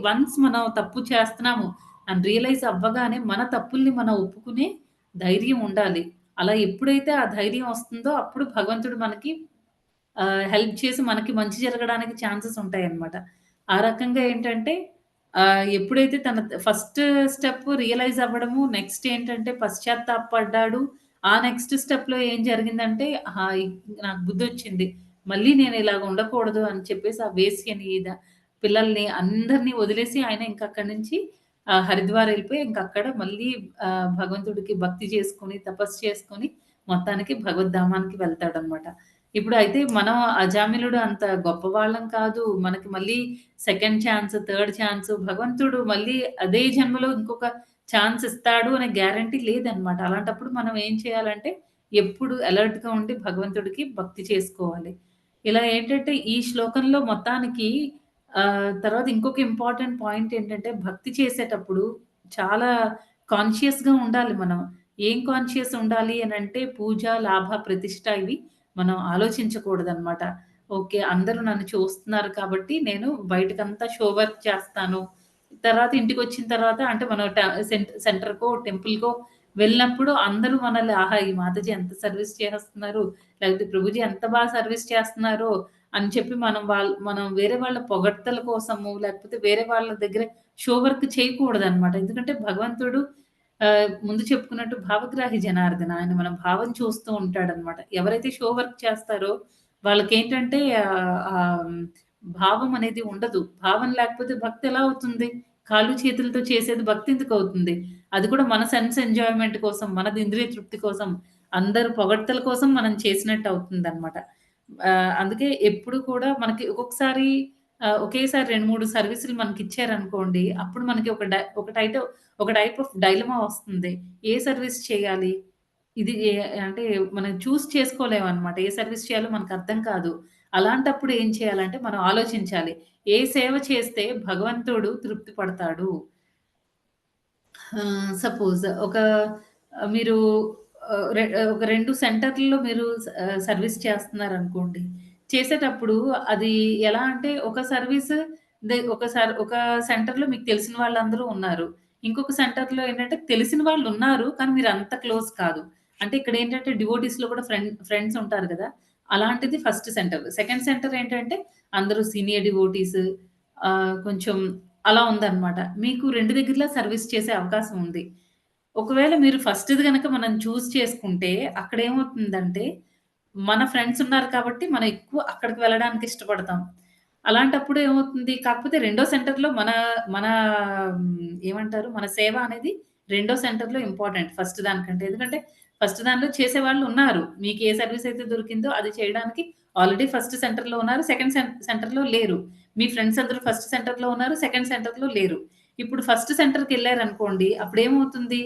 వన్స్ మనం తప్పు చేస్తున్నాము అని రియలైజ్ అవ్వగానే మన తప్పుల్ని మనం ఒప్పుకునే ధైర్యం ఉండాలి. అలా ఎప్పుడైతే ఆ ధైర్యం వస్తుందో అప్పుడు భగవంతుడు మనకి హెల్ప్ చేసి మనకి మంచి జరగడానికి ఛాన్సెస్ ఉంటాయన్నమాట. ఆ రకంగా ఏంటంటే ఎప్పుడైతే తన ఫస్ట్ స్టెప్ రియలైజ్ అవ్వడము, నెక్స్ట్ ఏంటంటే పశ్చాత్తాపపడ్డాడు. ఆ నెక్స్ట్ స్టెప్‌లో ఏం జరిగిందంటే ఆహా! నాకు బుద్ధొచ్చింది. మళ్ళీ నేను ఇలాగ ఉండకూడదు అని చెప్పేసి ఆ వేశ్యని, పిల్లల్ని అందరిని వదిలేసి ఆయన ఇంక అక్కడి నుంచి హరిద్వార్ ఎళ్ళిపోయి ఇంకక్కడ మళ్ళీ భగవంతుడికి భక్తి చేసుకొని, తపస్సు చేసుకొని మొత్తానికి భగవద్ధామానికి వెళ్తాడనమాట. ఇప్పుడు అయితే మనం అజామిలుడు అంత గొప్పవాళ్ళం కాదు. మనకి మళ్ళీ సెకండ్ ఛాన్స్, థర్డ్ ఛాన్స్ భగవంతుడు మళ్ళీ అదే జన్మలో ఇంకొక ఛాన్స్ ఇస్తాడు అనే గ్యారంటీ లేదనమాట. అలాంటప్పుడు మనం ఏం చేయాలంటే ఎప్పుడు అలర్ట్‌గా ఉండి భగవంతుడికి భక్తి చేసుకోవాలి. ఇలా ఏంటంటే ఈ శ్లోకంలో మొత్తానికి తర్వాత ఇంకొక ఇంపార్టెంట్ పాయింట్ ఏంటంటే భక్తి చేసేటప్పుడు చాలా కాన్షియస్‌గా ఉండాలి మనం. ఏం కాన్షియస్ ఉండాలి అనంటే పూజ, లాభ, ప్రతిష్ఠ ఇవి మనం ఆలోచించకూడదనమాట. ఓకే. అందరూ నన్ను చూస్తున్నారు కాబట్టి నేను బయటకంతా షో వర్క్ చేస్తాను. తర్వాత ఇంటికొచ్చిన తర్వాత అంటే మనం సెంటర్‌కో, టెంపుల్‌కో వెళ్ళినప్పుడు అందరూ మనల్ని ఆహా! ఈ మాతాజీ ఎంత సర్విస్ చేసేస్తున్నారు. లేకపోతే ప్రభుజీ ఎంత సర్విస్ చేస్తున్నారో అని చెప్పి మనం వేరే వాళ్ళ పొగడ్తల కోసము లేకపోతే వేరే వాళ్ళ దగ్గర షో వర్క్ చేయకూడదనమాట. ఎందుకంటే భగవంతుడు ముందు చెప్పుకున్నట్టు భావగ్రాహి జనార్దన. ఆయన మన భావం చూస్తూ ఉంటాడనమాట. ఎవరైతే షో వర్క్ చేస్తారో వాళ్ళకేంటంటే ఆహ్, భావం అనేది ఉండదు. భావం లేకపోతే భక్తి ఎలా అవుతుంది? కాళ్ళు చేతులతో చేసేది భక్తి ఎందుకవుతుంది? అది కూడా మన సెన్స్ ఎంజాయ్‌మెంట్ కోసం, మనది ఇంద్రియ తృప్తి కోసం, అందరు పొగడ్తల కోసం మనం చేసినట్టు అవుతుందనమాట. అందుకే ఎప్పుడు కూడా మనకి ఒక్కొక్కసారి ఒకేసారి 2, 3 సర్వీసులు మనకిచ్చారనుకోండి. అప్పుడు మనకి ఒక టైప్ ఆఫ్ డైలమా వస్తుంది. ఏ సర్విస్ చేయాలి? ఇది అంటే మనం చేసుకోలేమనమాట. ఏ సర్విస్ చేయాలో మనకర్థం కాదు. అలాంటప్పుడు ఏం చేయాలంటే మనం ఆలోచించాలి. ఏ సేవ చేస్తే భగవంతుడు తృప్తి పడతాడు? సపోజ్ మీరు ఒక 2 సెంటర్‌లో మీరు సర్విస్ చేస్తున్నారనుకోండి. చేసేటప్పుడు అది ఎలా అంటే ఒక సర్వీస్ ఒక సెంటర్‌లో మీకు తెలిసిన వాళ్ళందరూ ఉన్నారు. ఇంకొక సెంటర్‌లో ఏంటంటే తెలిసిన వాళ్ళున్నారు. కానీ మీరంత క్లోజ్ కాదు. అంటే ఇక్కడేంటంటే డివోటీస్‌లో కూడా ఫ్రెండ్స్ ఉంటారు గదా! అలాంటిది ఫస్ట్ సెంటర్. సెకండ్ సెంటర్ ఏంటంటే అందరూ సీనియర్ డివోటీస్ కొంచెం అలా ఉందన్నమాట. మీకు 2 దగ్గరలా సర్వీస్ చేసే అవకాశం ఉంది. ఒకవేళ మీరు ఫస్ట్‌ది గనక మనం చూజ్ చేసుకుంటే అక్కడేమవుతుందంటే, మన ఫ్రెండ్స్ ఉన్నారు కాబట్టి మనం ఎక్కువ అక్కడికి వెళ్ళడానికి ఇష్టపడతాం. అలాంటప్పుడు ఏమవుతుంది, కాకపోతే రెండో సెంటర్‌లో మన ఏమంటారు మన సేవ అనేది రెండో సెంటర్‌లో ఇంపార్టెంట్ ఫస్ట్ దానికంటే. ఎందుకంటే ఫస్ట్ దానిలో చేసేవాళ్ళు ఉన్నారు. మీకు ఏ సర్వీస్ అయితే దొరికిందో అది చేయడానికి ఆల్రెడీ ఫస్ట్ సెంటర్‌లో ఉన్నారు. సెకండ్ సెంటర్‌లో లేరు. మీ ఫ్రెండ్స్ అందరూ ఫస్ట్ సెంటర్‌లో ఉన్నారు. సెకండ్ సెంటర్‌లో లేరు. ఇప్పుడు ఫస్ట్ సెంటర్‌కెళ్లారనుకోండి అప్పుడేమవుతుంది,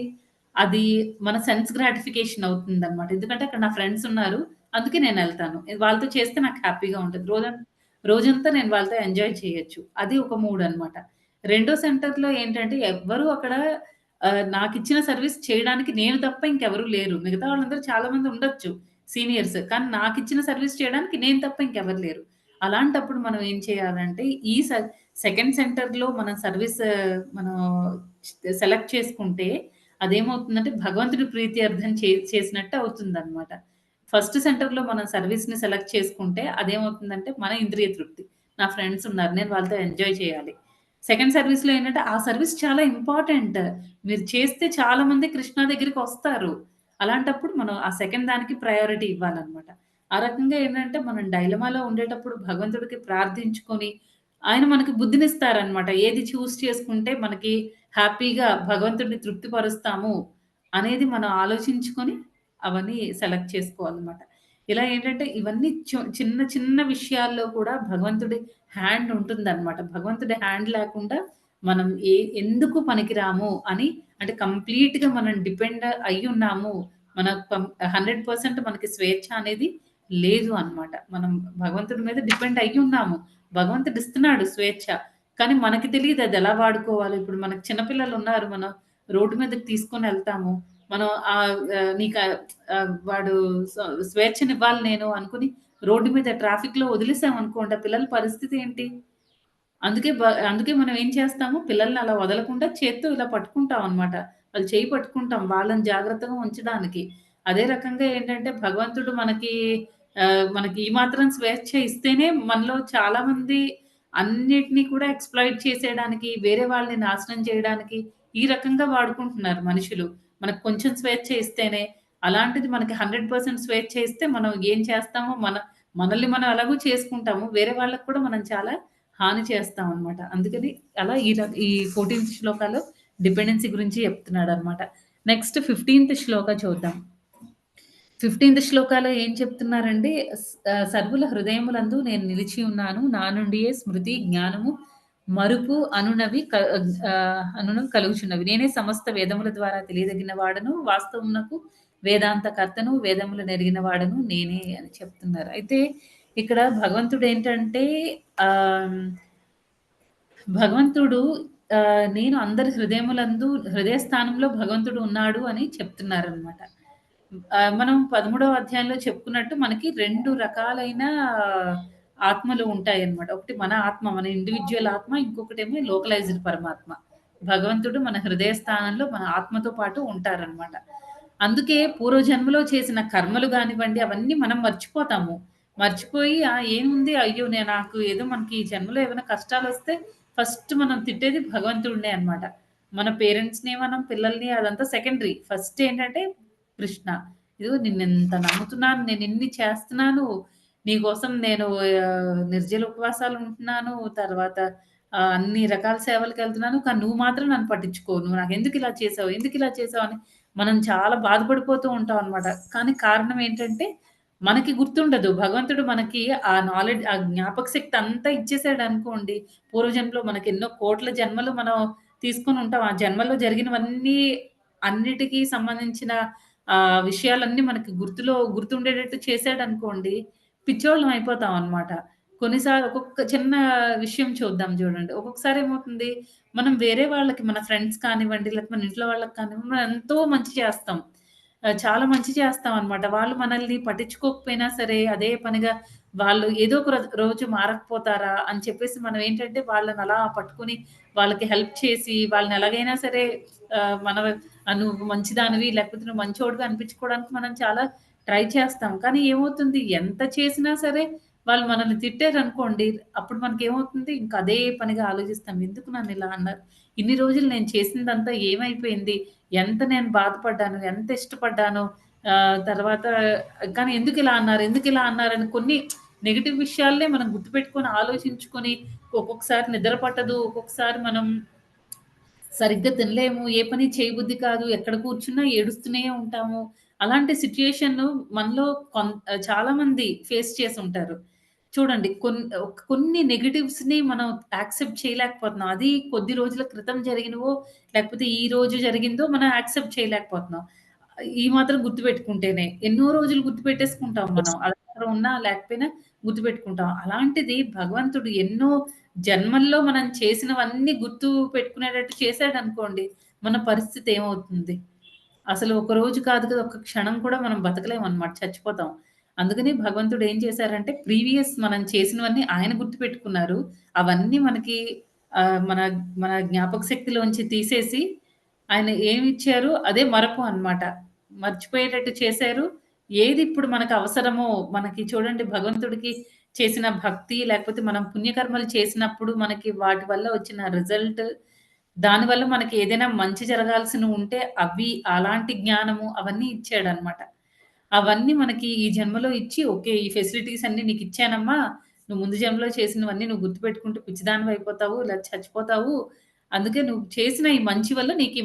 అది మన సెన్స్ గ్రాటిఫికేషన్ అవుతుందనమాట. ఎందుకంటే అక్కడ నా ఫ్రెండ్స్ ఉన్నారు. అందుకే నేనెళ్తాను. వాళ్ళతో చేస్తే నాకు హ్యాపీగా ఉంటది. రోజంతా నేను వాళ్ళతో ఎంజాయ్ చేయొచ్చు. అది ఒక మూడనమాట. రెండో సెంటర్‌లో ఏంటంటే ఎవ్వరు అక్కడ నాకిచ్చిన సర్విస్ చేయడానికి నేను తప్ప ఇంకెవరు లేరు. మిగతా వాళ్ళందరూ చాలా మంది ఉండొచ్చు సీనియర్స్. కానీ నాకిచ్చిన సర్విస్ చేయడానికి నేను తప్ప ఇంకెవరు లేరు. అలాంటప్పుడు మనం ఏం చేయాలంటే ఈ స సెకండ్ సెంటర్‌లో మనం సర్విస్ మనం సెలెక్ట్ చేసుకుంటే అదేమవుతుందంటే భగవంతుడి ప్రీత్యర్థం చేసినట్టు అవుతుందనమాట. ఫస్ట్ సెంటర్‌లో మనం సర్విస్‌ని సెలెక్ట్ చేసుకుంటే అదేమవుతుందంటే మన ఇంద్రియ తృప్తి. నా ఫ్రెండ్స్ ఉన్నారు. నేను వాళ్ళతో ఎంజాయ్ చేయాలి. సెకండ్ సర్విస్‌లో ఏంటంటే ఆ సర్విస్ చాలా ఇంపార్టెంట్. మీరు చేస్తే చాలా మంది కృష్ణ దగ్గరికొస్తారు. అలాంటప్పుడు మనం ఆ సెకండ్ దానికి ప్రయారిటీ ఇవ్వాలనమాట. ఆ రకంగా ఏంటంటే మనం డైలమాలో ఉండేటప్పుడు భగవంతుడికి ప్రార్థించుకొని ఆయన మనకి బుద్ధినిస్తారనమాట. ఏది చూజ్ చేసుకుంటే మనకి హ్యాపీగా భగవంతుడిని తృప్తిపరుస్తాము అనేది మనం ఆలోచించుకొని అవన్నీ సెలెక్ట్ చేసుకోవాలనమాట. ఇలా ఏంటంటే ఇవన్నీ చిన్న చిన్న విషయాల్లో కూడా భగవంతుడి హ్యాండ్ ఉంటుందనమాట. భగవంతుడి హ్యాండ్ లేకుండా మనం ఎందుకు పనికిరాము అని అంటే కంప్లీట్‌గా మనం డిపెండ్ అయ్యున్నాము. మన 100% మనకి స్వేచ్ఛ అనేది లేదు అన్నమాట. మనం భగవంతుడి మీద డిపెండ్ అయ్యున్నాము. భగవంతుడిస్తున్నాడు స్వేచ్ఛ. కానీ మనకి తెలీదు అదెలా వాడుకోవాలో. ఇప్పుడు మనకు చిన్న పిల్లలున్నారు. మనం రోడ్డు మీదకి తీసుకొనెళ్తాము. మనం నీకా వాడు స్వేచ్ఛనివ్వాలి నేను అనుకుని రోడ్డు మీద ట్రాఫిక్‌లో వదిలేసామనుకోండి, ఆ పిల్లల పరిస్థితి ఏంటి? అందుకే అందుకే మనం ఏం చేస్తాము, పిల్లల్ని అలా వదలకుండా చేత్తో ఇలా పట్టుకుంటాం అన్నమాట. వాళ్ళ చెయ్యి పట్టుకుంటాం వాళ్ళని జాగ్రత్తగా ఉంచడానికి. అదే రకంగా ఏంటంటే భగవంతుడు మనకి ఈ మాత్రం స్వేచ్ఛ ఇస్తేనే మనలో చాలామంది అన్నిటిని కూడా ఎక్స్‌ప్లాయిట్ చేసేయడానికి, వేరే వాళ్ళని నాశనం చేయడానికి ఈ రకంగా వాడుకుంటున్నారు మనుషులు. మనకు కొంచెం స్వేచ్ఛ ఇస్తేనే అలాంటిది మనకి 100% స్వేచ్ఛ ఇస్తే మనం ఏం చేస్తామో మనల్ని మనం ఎలాగో చేసుకుంటాము. వేరే వాళ్ళకి కూడా మనం చాలా హాని చేస్తామనమాట. అందుకని అలా ఈ 14థ్ శ్లోకాలో డిపెండెన్సీ గురించి చెప్తున్నాడనమాట. నెక్స్ట్ 15థ్ శ్లోక చూద్దాం. 15థ్ శ్లోకాలో ఏం చెప్తున్నారంటే సర్వుల హృదయములందు నేను నిలిచి ఉన్నాను. నా నుండియే స్మృతి, జ్ఞానము, మరుపు అనునవి కలుగుచున్నవి. నేనే సమస్త వేదముల ద్వారా తెలియదగిన వాడను. వాస్తవమునకు వేదాంత కర్తను, వేదములు నెరిగిన వాడను నేనే అని చెప్తున్నారు. అయితే ఇక్కడ భగవంతుడేంటంటే ఆహ్, భగవంతుడు నేను అందరి హృదయ స్థానంలో భగవంతుడు ఉన్నాడు అని చెప్తున్నారనమాట. మనం 13వ అధ్యాయంలో చెప్పుకున్నట్టు మనకి 2 రకాలైన ఆత్మలు ఉంటాయన్నమాట. ఒకటి మన ఆత్మ, మన ఇండివిడ్యువల్ ఆత్మ. ఇంకొకటేమో లోకలైజ్డ్ పరమాత్మ. భగవంతుడు మన హృదయ స్థానంలో మన ఆత్మతో పాటు ఉంటారనమాట. అందుకే పూర్వజన్మలో చేసిన కర్మలు గానివ్వండి, అవన్నీ మనం మర్చిపోతాము. మర్చిపోయి ఏముంది అయ్యో! నాకు ఏదో మనకి ఈ జన్మలో ఏమైనా కష్టాలొస్తే ఫస్ట్ మనం తిట్టేది భగవంతుడినే అన్నమాట. మన పేరెంట్స్‌ని మనం, పిల్లల్ని అదంతా సెకండరీ. ఫస్ట్ ఏంటంటే కృష్ణ. ఇదిగో నిన్నెంత నమ్ముతున్నాను, నేనిన్ని చేస్తున్నాను. నీకోసం నేను నిర్జల ఉపవాసాలు ఉంటున్నాను. తర్వాత అన్ని రకాల సేవలకెళ్తున్నాను. కానీ నువ్వు మాత్రం నన్ను పట్టించుకోవు. నువ్వు నాకెందుకిలా చేసావు? ఎందుకిలా చేసావు? అని మనం చాలా బాధపడిపోతూ ఉంటాం అన్నమాట. కానీ కారణం ఏంటంటే మనకి గుర్తుండదు. భగవంతుడు మనకి ఆ జ్ఞాపక శక్తి అంతా ఇచ్చేసాడనుకోండి. పూర్వజన్మలో మనకెన్నో కోట్ల జన్మలు మనం తీసుకొనుంటాం. ఆ జన్మలో జరిగినవన్నీ అన్నిటికి సంబంధించిన విషయాలన్నీ మనకి గుర్తుండేటట్టు చేసాడనుకోండి, పిచ్చోళ్ళం అయిపోతాం అన్నమాట. కొన్నిసార్లు ఒక్కొక్క చిన్న విషయం చూద్దాం చూడండి. ఒక్కొక్కసారి ఏమవుతుంది, మనం వేరే వాళ్ళకి మన ఫ్రెండ్స్ కానివ్వండి, లేకపోతే మన ఇంట్లో వాళ్ళకి కానివ్వండి, మనం ఎంతో మంచి చేస్తాం. చాలా మంచి చేస్తామనమాట. వాళ్ళు మనల్ని పట్టించుకోకపోయినా సరే, అదే పనిగా వాళ్ళు ఏదో ఒక రోజు మారకపోతారా అని చెప్పేసి మనం ఏంటంటే వాళ్ళని అలా పట్టుకొని వాళ్ళకి హెల్ప్ చేసి వాళ్ళని ఎలాగైనా సరే మన నువ్వు మంచిదానివి లేకపోతే నువ్వు మంచోడివి అనిపించుకోవడానికి మనం చాలా ట్రై చేస్తాం. కానీ ఏమవుతుంది ఎంత చేసినా సరే వాళ్ళు మనల్ని తిట్టారనుకోండి, అప్పుడు మనకేమవుతుంది ఇంక అదే పనిగా ఆలోచిస్తాం. ఎందుకు నన్నిలా అన్నారు? ఇన్ని రోజులు నేను చేసిందంతా ఏమైపోయింది? ఎంత నేను బాధపడ్డాను, ఎంత ఇష్టపడ్డాను. తర్వాత కానీ ఎందుకిలా అన్నారు? ఎందుకిలా అన్నారని కొన్ని నెగెటివ్ విషయాలనే మనం గుర్తుపెట్టుకొని ఆలోచించుకొని ఒక్కొక్కసారి నిద్ర పట్టదు. ఒక్కొక్కసారి మనం సరిగ్గా తినలేము. ఏ పని చేయబుద్ధి కాదు. ఎక్కడ కూర్చున్నా ఏడుస్తూనే ఉంటాము. అలాంటి సిట్యుయేషన్‌ను మనలో చాలామంది ఫేస్ చేసుంటారు. చూడండి కొన్ని నెగెటివ్స్‌ని మనం యాక్సెప్ట్ చేయలేకపోతున్నాం. అది కొద్ది రోజుల క్రితం జరిగినవో, లేకపోతే ఈ రోజు జరిగిందో మనం యాక్సెప్ట్ చేయలేకపోతున్నాం. ఈ మాత్రం గుర్తుపెట్టుకుంటేనే. ఎన్నో రోజులు గుర్తుపెట్టేసుకుంటాం మనం. అవసరం ఉన్నా లేకపోయినా గుర్తుపెట్టుకుంటాం. అలాంటిది భగవంతుడు ఎన్నో జన్మల్లో మనం చేసినవన్నీ గుర్తు పెట్టుకునేటట్టు చేశాడనుకోండి, మన పరిస్థితి ఏమవుతుంది? అసలు ఒక రోజు కాదు కదా! ఒక్క క్షణం కూడా మనం బతకలేమనమాట. చచ్చిపోతాం. అందుకని భగవంతుడు ఏం చేశారంటే, ప్రీవియస్ మనం చేసినవన్నీ ఆయన గుర్తుపెట్టుకున్నారు. అవన్నీ మనకి మన మన జ్ఞాపక శక్తిలోంచి తీసేసి, ఆయన ఏమిచ్చారు అదే మరపు అన్నమాట. మర్చిపోయేటట్టు చేశారు. ఏది ఇప్పుడు మనకు అవసరమో, మనకి చూడండి భగవంతుడికి చేసిన భక్తి, లేకపోతే మనం పుణ్యకర్మలు చేసినప్పుడు మనకి వాటి వల్ల వచ్చిన రిజల్ట్, దానివల్ల మనకి ఏదైనా మంచి జరగాల్సినుంటే అవి అలాంటి జ్ఞానము అవన్నీ ఇచ్చాడనమాట. అవన్నీ మనకి ఈ జన్మలో ఇచ్చి, ఓకే. ఈ ఫెసిలిటీస్ అన్నీ నీకిచ్చానమ్మా. నువ్వు ముందు జన్మలో చేసినవన్నీ నువ్వు గుర్తుపెట్టుకుంటే పిచ్చిదానివయిపోతావు. లేదా చచ్చిపోతావు. అందుకే నువ్వు చేసిన ఈ మంచి వల్ల నీకీ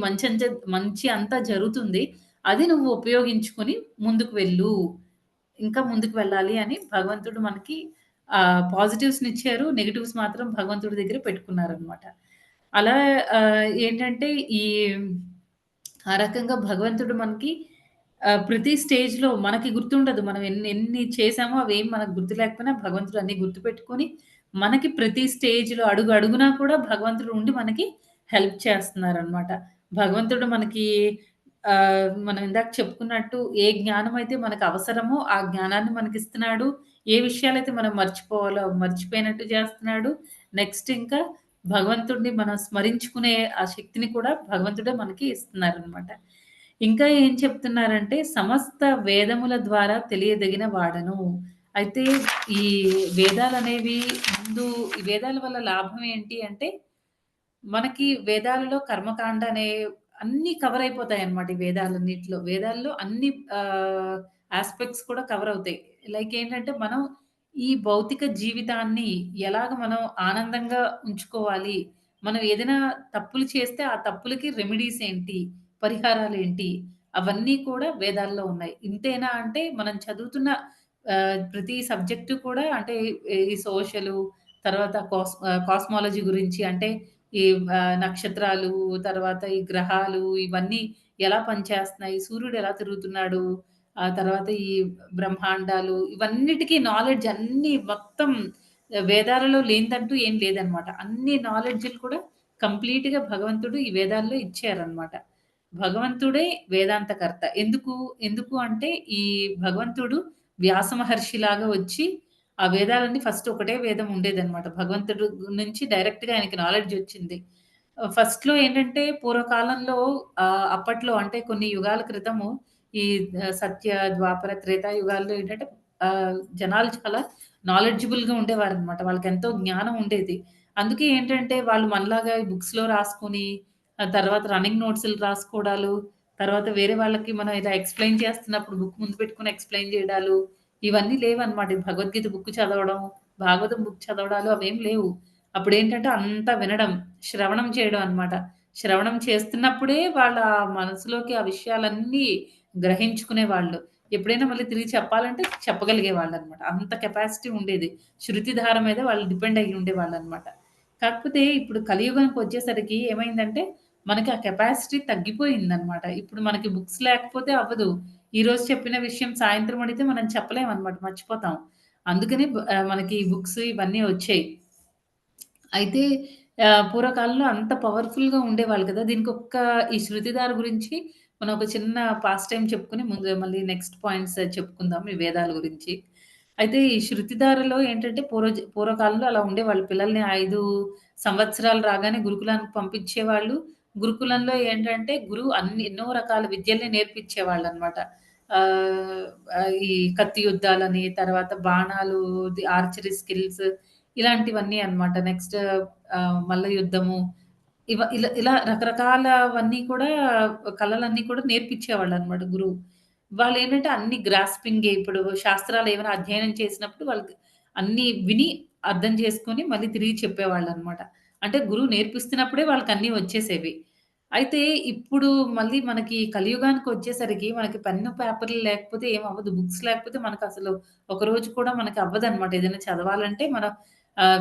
మంచి అంతా జరుగుతుంది. అది నువ్వు ఉపయోగించుకొని ముందుకు వెళ్ళు. ఇంకా ముందుకు వెళ్ళాలి అని భగవంతుడు మనకి పాజిటివ్స్‌నిచ్చారు. నెగెటివ్స్ మాత్రం భగవంతుడి దగ్గర పెట్టుకున్నారనమాట. అలా ఏంటంటే ఈ ఆ రకంగా భగవంతుడు మనకి ప్రతి స్టేజ్‌లో మనకి గుర్తుండదు. మనం ఎన్ని ఎన్ని చేసామో అవేం మనకు గుర్తు లేకపోయినా భగవంతుడు అన్నీ గుర్తుపెట్టుకొని, మనకి ప్రతి స్టేజ్‌లో అడుగు అడుగునా కూడా భగవంతుడు ఉండి మనకి హెల్ప్ చేస్తున్నారనమాట. భగవంతుడు మనకి మనం ఇందాక చెప్పుకున్నట్టు ఏ జ్ఞానమైతే మనకు అవసరమో ఆ జ్ఞానాన్ని మనకిస్తున్నాడు. ఏ విషయాలైతే మనం మర్చిపోవాలో అవి మర్చిపోయినట్టు చేస్తున్నాడు. నెక్స్ట్ ఇంకా భగవంతుడిని మనం స్మరించుకునే ఆ శక్తిని కూడా భగవంతుడే మనకి ఇస్తున్నారనమాట. ఇంకా ఏం చెప్తున్నారంటే, సమస్త వేదముల ద్వారా తెలియదగిన వాడను. అయితే ఈ వేదాలనేవి ముందు ఈ వేదాల వల్ల లాభం ఏంటి అంటే, మనకి వేదాలలో కర్మకాండ అనే అన్నీ కవర్ అయిపోతాయన్నమాట ఈ వేదాలన్నిటిలో. వేదాల్లో అన్ని యాస్పెక్ట్స్ కూడా కవర్ అవుతాయి. లైక్ ఏంటంటే, మనం ఈ భౌతిక జీవితాన్ని ఎలాగ మనం ఆనందంగా ఉంచుకోవాలి, మనం ఏదైనా తప్పులు చేస్తే ఆ తప్పులకి రెమెడీస్ ఏంటి, పరిహారాలేంటి, అవన్నీ కూడా వేదాల్లో ఉన్నాయి. ఇంతేనా అంటే మనం చదువుతున్న ప్రతి సబ్జెక్టు కూడా అంటే ఈ సోషలు, తర్వాత కాస్మాలజీ గురించి అంటే ఈ నక్షత్రాలు, తర్వాత ఈ గ్రహాలు ఇవన్నీ ఎలా పనిచేస్తున్నాయి, సూర్యుడు ఎలా తిరుగుతున్నాడు, ఆ తర్వాత ఈ బ్రహ్మాండాలు ఇవన్నిటికి నాలెడ్జ్ అన్నీ మొత్తం వేదాలలో లేనిదంటూ ఏం లేదనమాట. అన్ని నాలెడ్జ్‌లు కూడా కంప్లీట్‌గా భగవంతుడు ఈ వేదాల్లో ఇచ్చారనమాట. భగవంతుడే వేదాంతకర్త. ఎందుకు అంటే ఈ భగవంతుడు వ్యాస మహర్షిలాగా వచ్చి ఆ వేదాలన్నీ ఫస్ట్ ఒకటే వేదం ఉండేదనమాట. భగవంతుడు నుంచి డైరెక్ట్‌గా ఆయనకి నాలెడ్జ్ వచ్చింది. ఫస్ట్‌లో ఏంటంటే పూర్వకాలంలో అప్పట్లో అంటే కొన్ని యుగాల క్రితము ఈ సత్య, ద్వాపర, త్రేతా యుగాల్లో ఏంటంటే జనాలు చాలా నాలెడ్జబుల్‌గా ఉండేవారనమాట. వాళ్ళకెంతో జ్ఞానం ఉండేది. అందుకే ఏంటంటే వాళ్ళు మనలాగా ఈ బుక్స్‌లో రాసుకొని, తర్వాత రన్నింగ్ నోట్స్‌లు రాసుకోవడాలు, తర్వాత వేరే వాళ్ళకి మనం ఇలా ఎక్స్‌ప్లెయిన్ చేస్తున్నప్పుడు బుక్ ముందు పెట్టుకొని ఎక్స్‌ప్లెయిన్ జేయడాలు, ఇవన్నీ లేవనమాట. ఈ భగవద్గీత బుక్ చదవడం, భాగవతం బుక్ చదవడాలు అవేం లేవు. అప్పుడేంటంటే అంతా వినడం, శ్రవణం చేయడం అన్నమాట. శ్రవణం చేస్తున్నప్పుడే వాళ్ళ మనసులోకి ఆ విషయాలన్నీ గ్రహించుకునేవాళ్ళు. ఎప్పుడైనా మళ్ళీ తిరిగి చెప్పాలంటే చెప్పగలిగేవాళ్ళనమాట. అంత కెపాసిటీ ఉండేది. శృతిధార మీద వాళ్ళు డిపెండ్ అయ్యి ఉండేవాళ్ళనమాట. కాకపోతే ఇప్పుడు కలియుగానికొచ్చేసరికి ఏమైందంటే, మనకి ఆ కెపాసిటీ తగ్గిపోయిందనమాట. ఇప్పుడు మనకి బుక్స్ లేకపోతే అవ్వదు. ఈరోజు చెప్పిన విషయం సాయంత్రం అడిగితే మనం చెప్పలేమనమాట. మర్చిపోతాం. అందుకని మనకి బుక్స్ ఇవన్నీ వచ్చాయి. అయితే పూర్వకాలంలో అంత పవర్‌ఫుల్‌గా ఉండేవాళ్ళు కదా! దీనికొక్క ఈ శృతిధార గురించి మనం ఒక చిన్న పాస్ టైమ్ చెప్పుకొని ముందు మళ్ళీ నెక్స్ట్ పాయింట్స్ చెప్పుకుందాం ఈ వేదాల గురించి. అయితే ఈ శృతిధారలో ఏంటంటే పూర్వకాలంలో అలా ఉండేవాళ్ళు. పిల్లల్ని 5 సంవత్సరాలు రాగానే గురుకులానికి పంపించేవాళ్ళు. గురుకులంలో ఏంటంటే గురువు ఎన్నో రకాల విద్యల్ని నేర్పించేవాళ్ళనమాట. ఆహ్, ఈ కత్తి యుద్ధాలని, తర్వాత బాణాలు, ఆర్చరీ స్కిల్స్ ఇలాంటివన్నీ అన్నమాట. నెక్స్ట్ మల్ల యుద్ధము ఇలా రకరకాలవన్నీ కూడా కళలన్నీ కూడా నేర్పించేవాళ్ళనమాట గురువు. వాళ్ళేంటంటే అన్ని గ్రాస్పింగే ఇప్పుడు శాస్త్రాలేమైనా అధ్యయనం చేసినప్పుడు వాళ్ళకి అన్నీ విని, అర్థం చేసుకొని మళ్ళీ తిరిగి చెప్పేవాళ్ళనమాట. అంటే గురువు నేర్పిస్తున్నప్పుడే వాళ్ళకన్నీ వచ్చేసేవి. అయితే ఇప్పుడు మళ్ళీ మనకి కలియుగానికొచ్చేసరికి మనకి పెన్ను, పేపర్లు లేకపోతే ఏమవ్వదు. బుక్స్ లేకపోతే మనకసలు ఒక రోజు కూడా మనకి అవ్వదనమాట. ఏదైనా చదవాలంటే మనం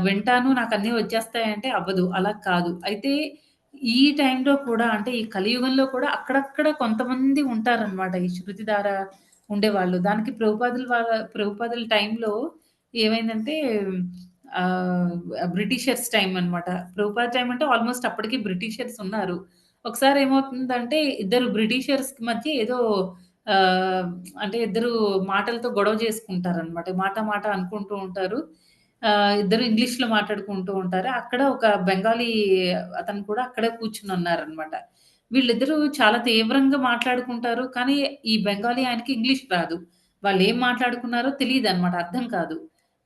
వింటాను నాకన్నీ వచ్చేస్తాయంటే అవ్వదు. అలా కాదు. అయితే ఈ టైంలో కూడా అంటే ఈ కలియుగంలో కూడా అక్కడక్కడ కొంతమంది ఉంటారనమాట. ఈ శృతిధార ఉండేవాళ్ళు. దానికి ప్రభుపాదుల టైంలో ఏమైందంటే ఆహ్, బ్రిటిషర్స్ టైమ్ అనమాట. ప్రభుపాద టైమ్ అంటే ఆల్‌మోస్ట్ అప్పటికి బ్రిటిషర్స్ ఉన్నారు. ఒకసారి ఏమవుతుందంటే ఇద్దరు బ్రిటిషర్స్‌కి మధ్య ఏదో ఆహ్, అంటే ఇద్దరు మాటలతో గొడవ చేసుకుంటారనమాట. మాట మాట అనుకుంటూ ఉంటారు. ఇద్దరు ఇంగ్లీష్‌లో మాట్లాడుకుంటూ ఉంటారు. అక్కడ ఒక బెంగాలీ అతను కూడా అక్కడే కూర్చొనున్నారనమాట. వీళ్ళిద్దరూ చాలా తీవ్రంగా మాట్లాడుకుంటారు. కానీ ఈ బెంగాలీ ఆయనకి ఇంగ్లీష్ రాదు. వాళ్ళేం మాట్లాడుకున్నారో తెలీదనమాట. అర్థం కాదు.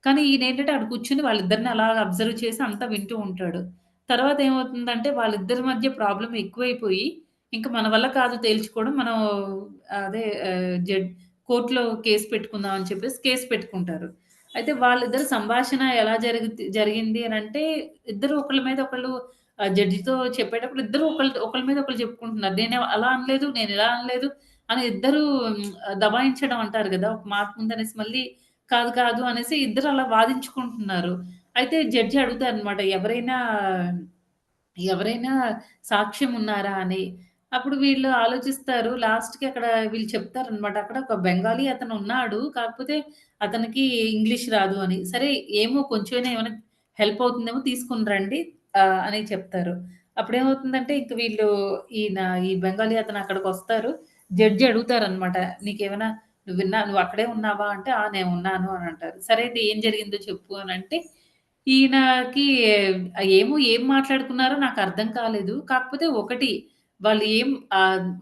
కానీ ఈయనేంటంటే అక్కడ కూర్చొని వాళ్ళిద్దరిని అలాగా అబ్జర్వ్ చేసి అంతా వింటూ ఉంటాడు. తర్వాత ఏమవుతుందంటే వాళ్ళిద్దరి మధ్య ప్రాబ్లమ్ ఎక్కువైపోయి, ఇంక మన వల్ల కాదు తేల్చుకోవడం. మనం అదే కోర్ట్‌లో కేస్ పెట్టుకుందాం అని చెప్పేసి కేస్ పెట్టుకుంటారు. అయితే వాళ్ళిద్దరి సంభాషణ ఎలా జరిగింది అనంటే, ఇద్దరు ఒకళ్ళ మీద ఒకళ్ళు జడ్జితో చెప్పేటప్పుడు ఇద్దరు ఒకళ్ళ మీద ఒకళ్ళు చెప్పుకుంటున్నారు. నేను అలా అనలేదు, నేనిలా అనలేదు అని ఇద్దరు దబాయించడం అంటారు గదా! ఒక మాట ముందనేసి మళ్ళీ కాదు, కాదు అనేసి ఇద్దరు అలా వాదించుకుంటున్నారు. అయితే జడ్జి అడుగుతారనమాట. ఎవరైనా సాక్ష్యం ఉన్నారా అని. అప్పుడు వీళ్ళు ఆలోచిస్తారు. లాస్ట్‌కి అక్కడ వీళ్ళు చెప్తారనమాట. అక్కడ ఒక బెంగాలీ అతనున్నాడు. కాకపోతే అతనికి ఇంగ్లీష్ రాదు అని. సరే ఏమో కొంచెమైనా ఏమైనా హెల్ప్ అవుతుందేమో తీసుకొని రండి అని చెప్తారు. అప్పుడేమవుతుందంటే ఇంక ఈయన ఈ బెంగాలీ అతను అక్కడికొస్తారు. జడ్జి అడుగుతారనమాట. "నీకేమైనా నువ్వు అక్కడే ఉన్నావా?" అంటే, "ఆ! నేనున్నాను" అని అంటారు. "సరే అయితే ఏం జరిగిందో చెప్పు" అనంటే ఈయనకి ఏం మాట్లాడుకున్నారో నాకర్థం కాలేదు. కాకపోతే ఒకటి వాళ్ళు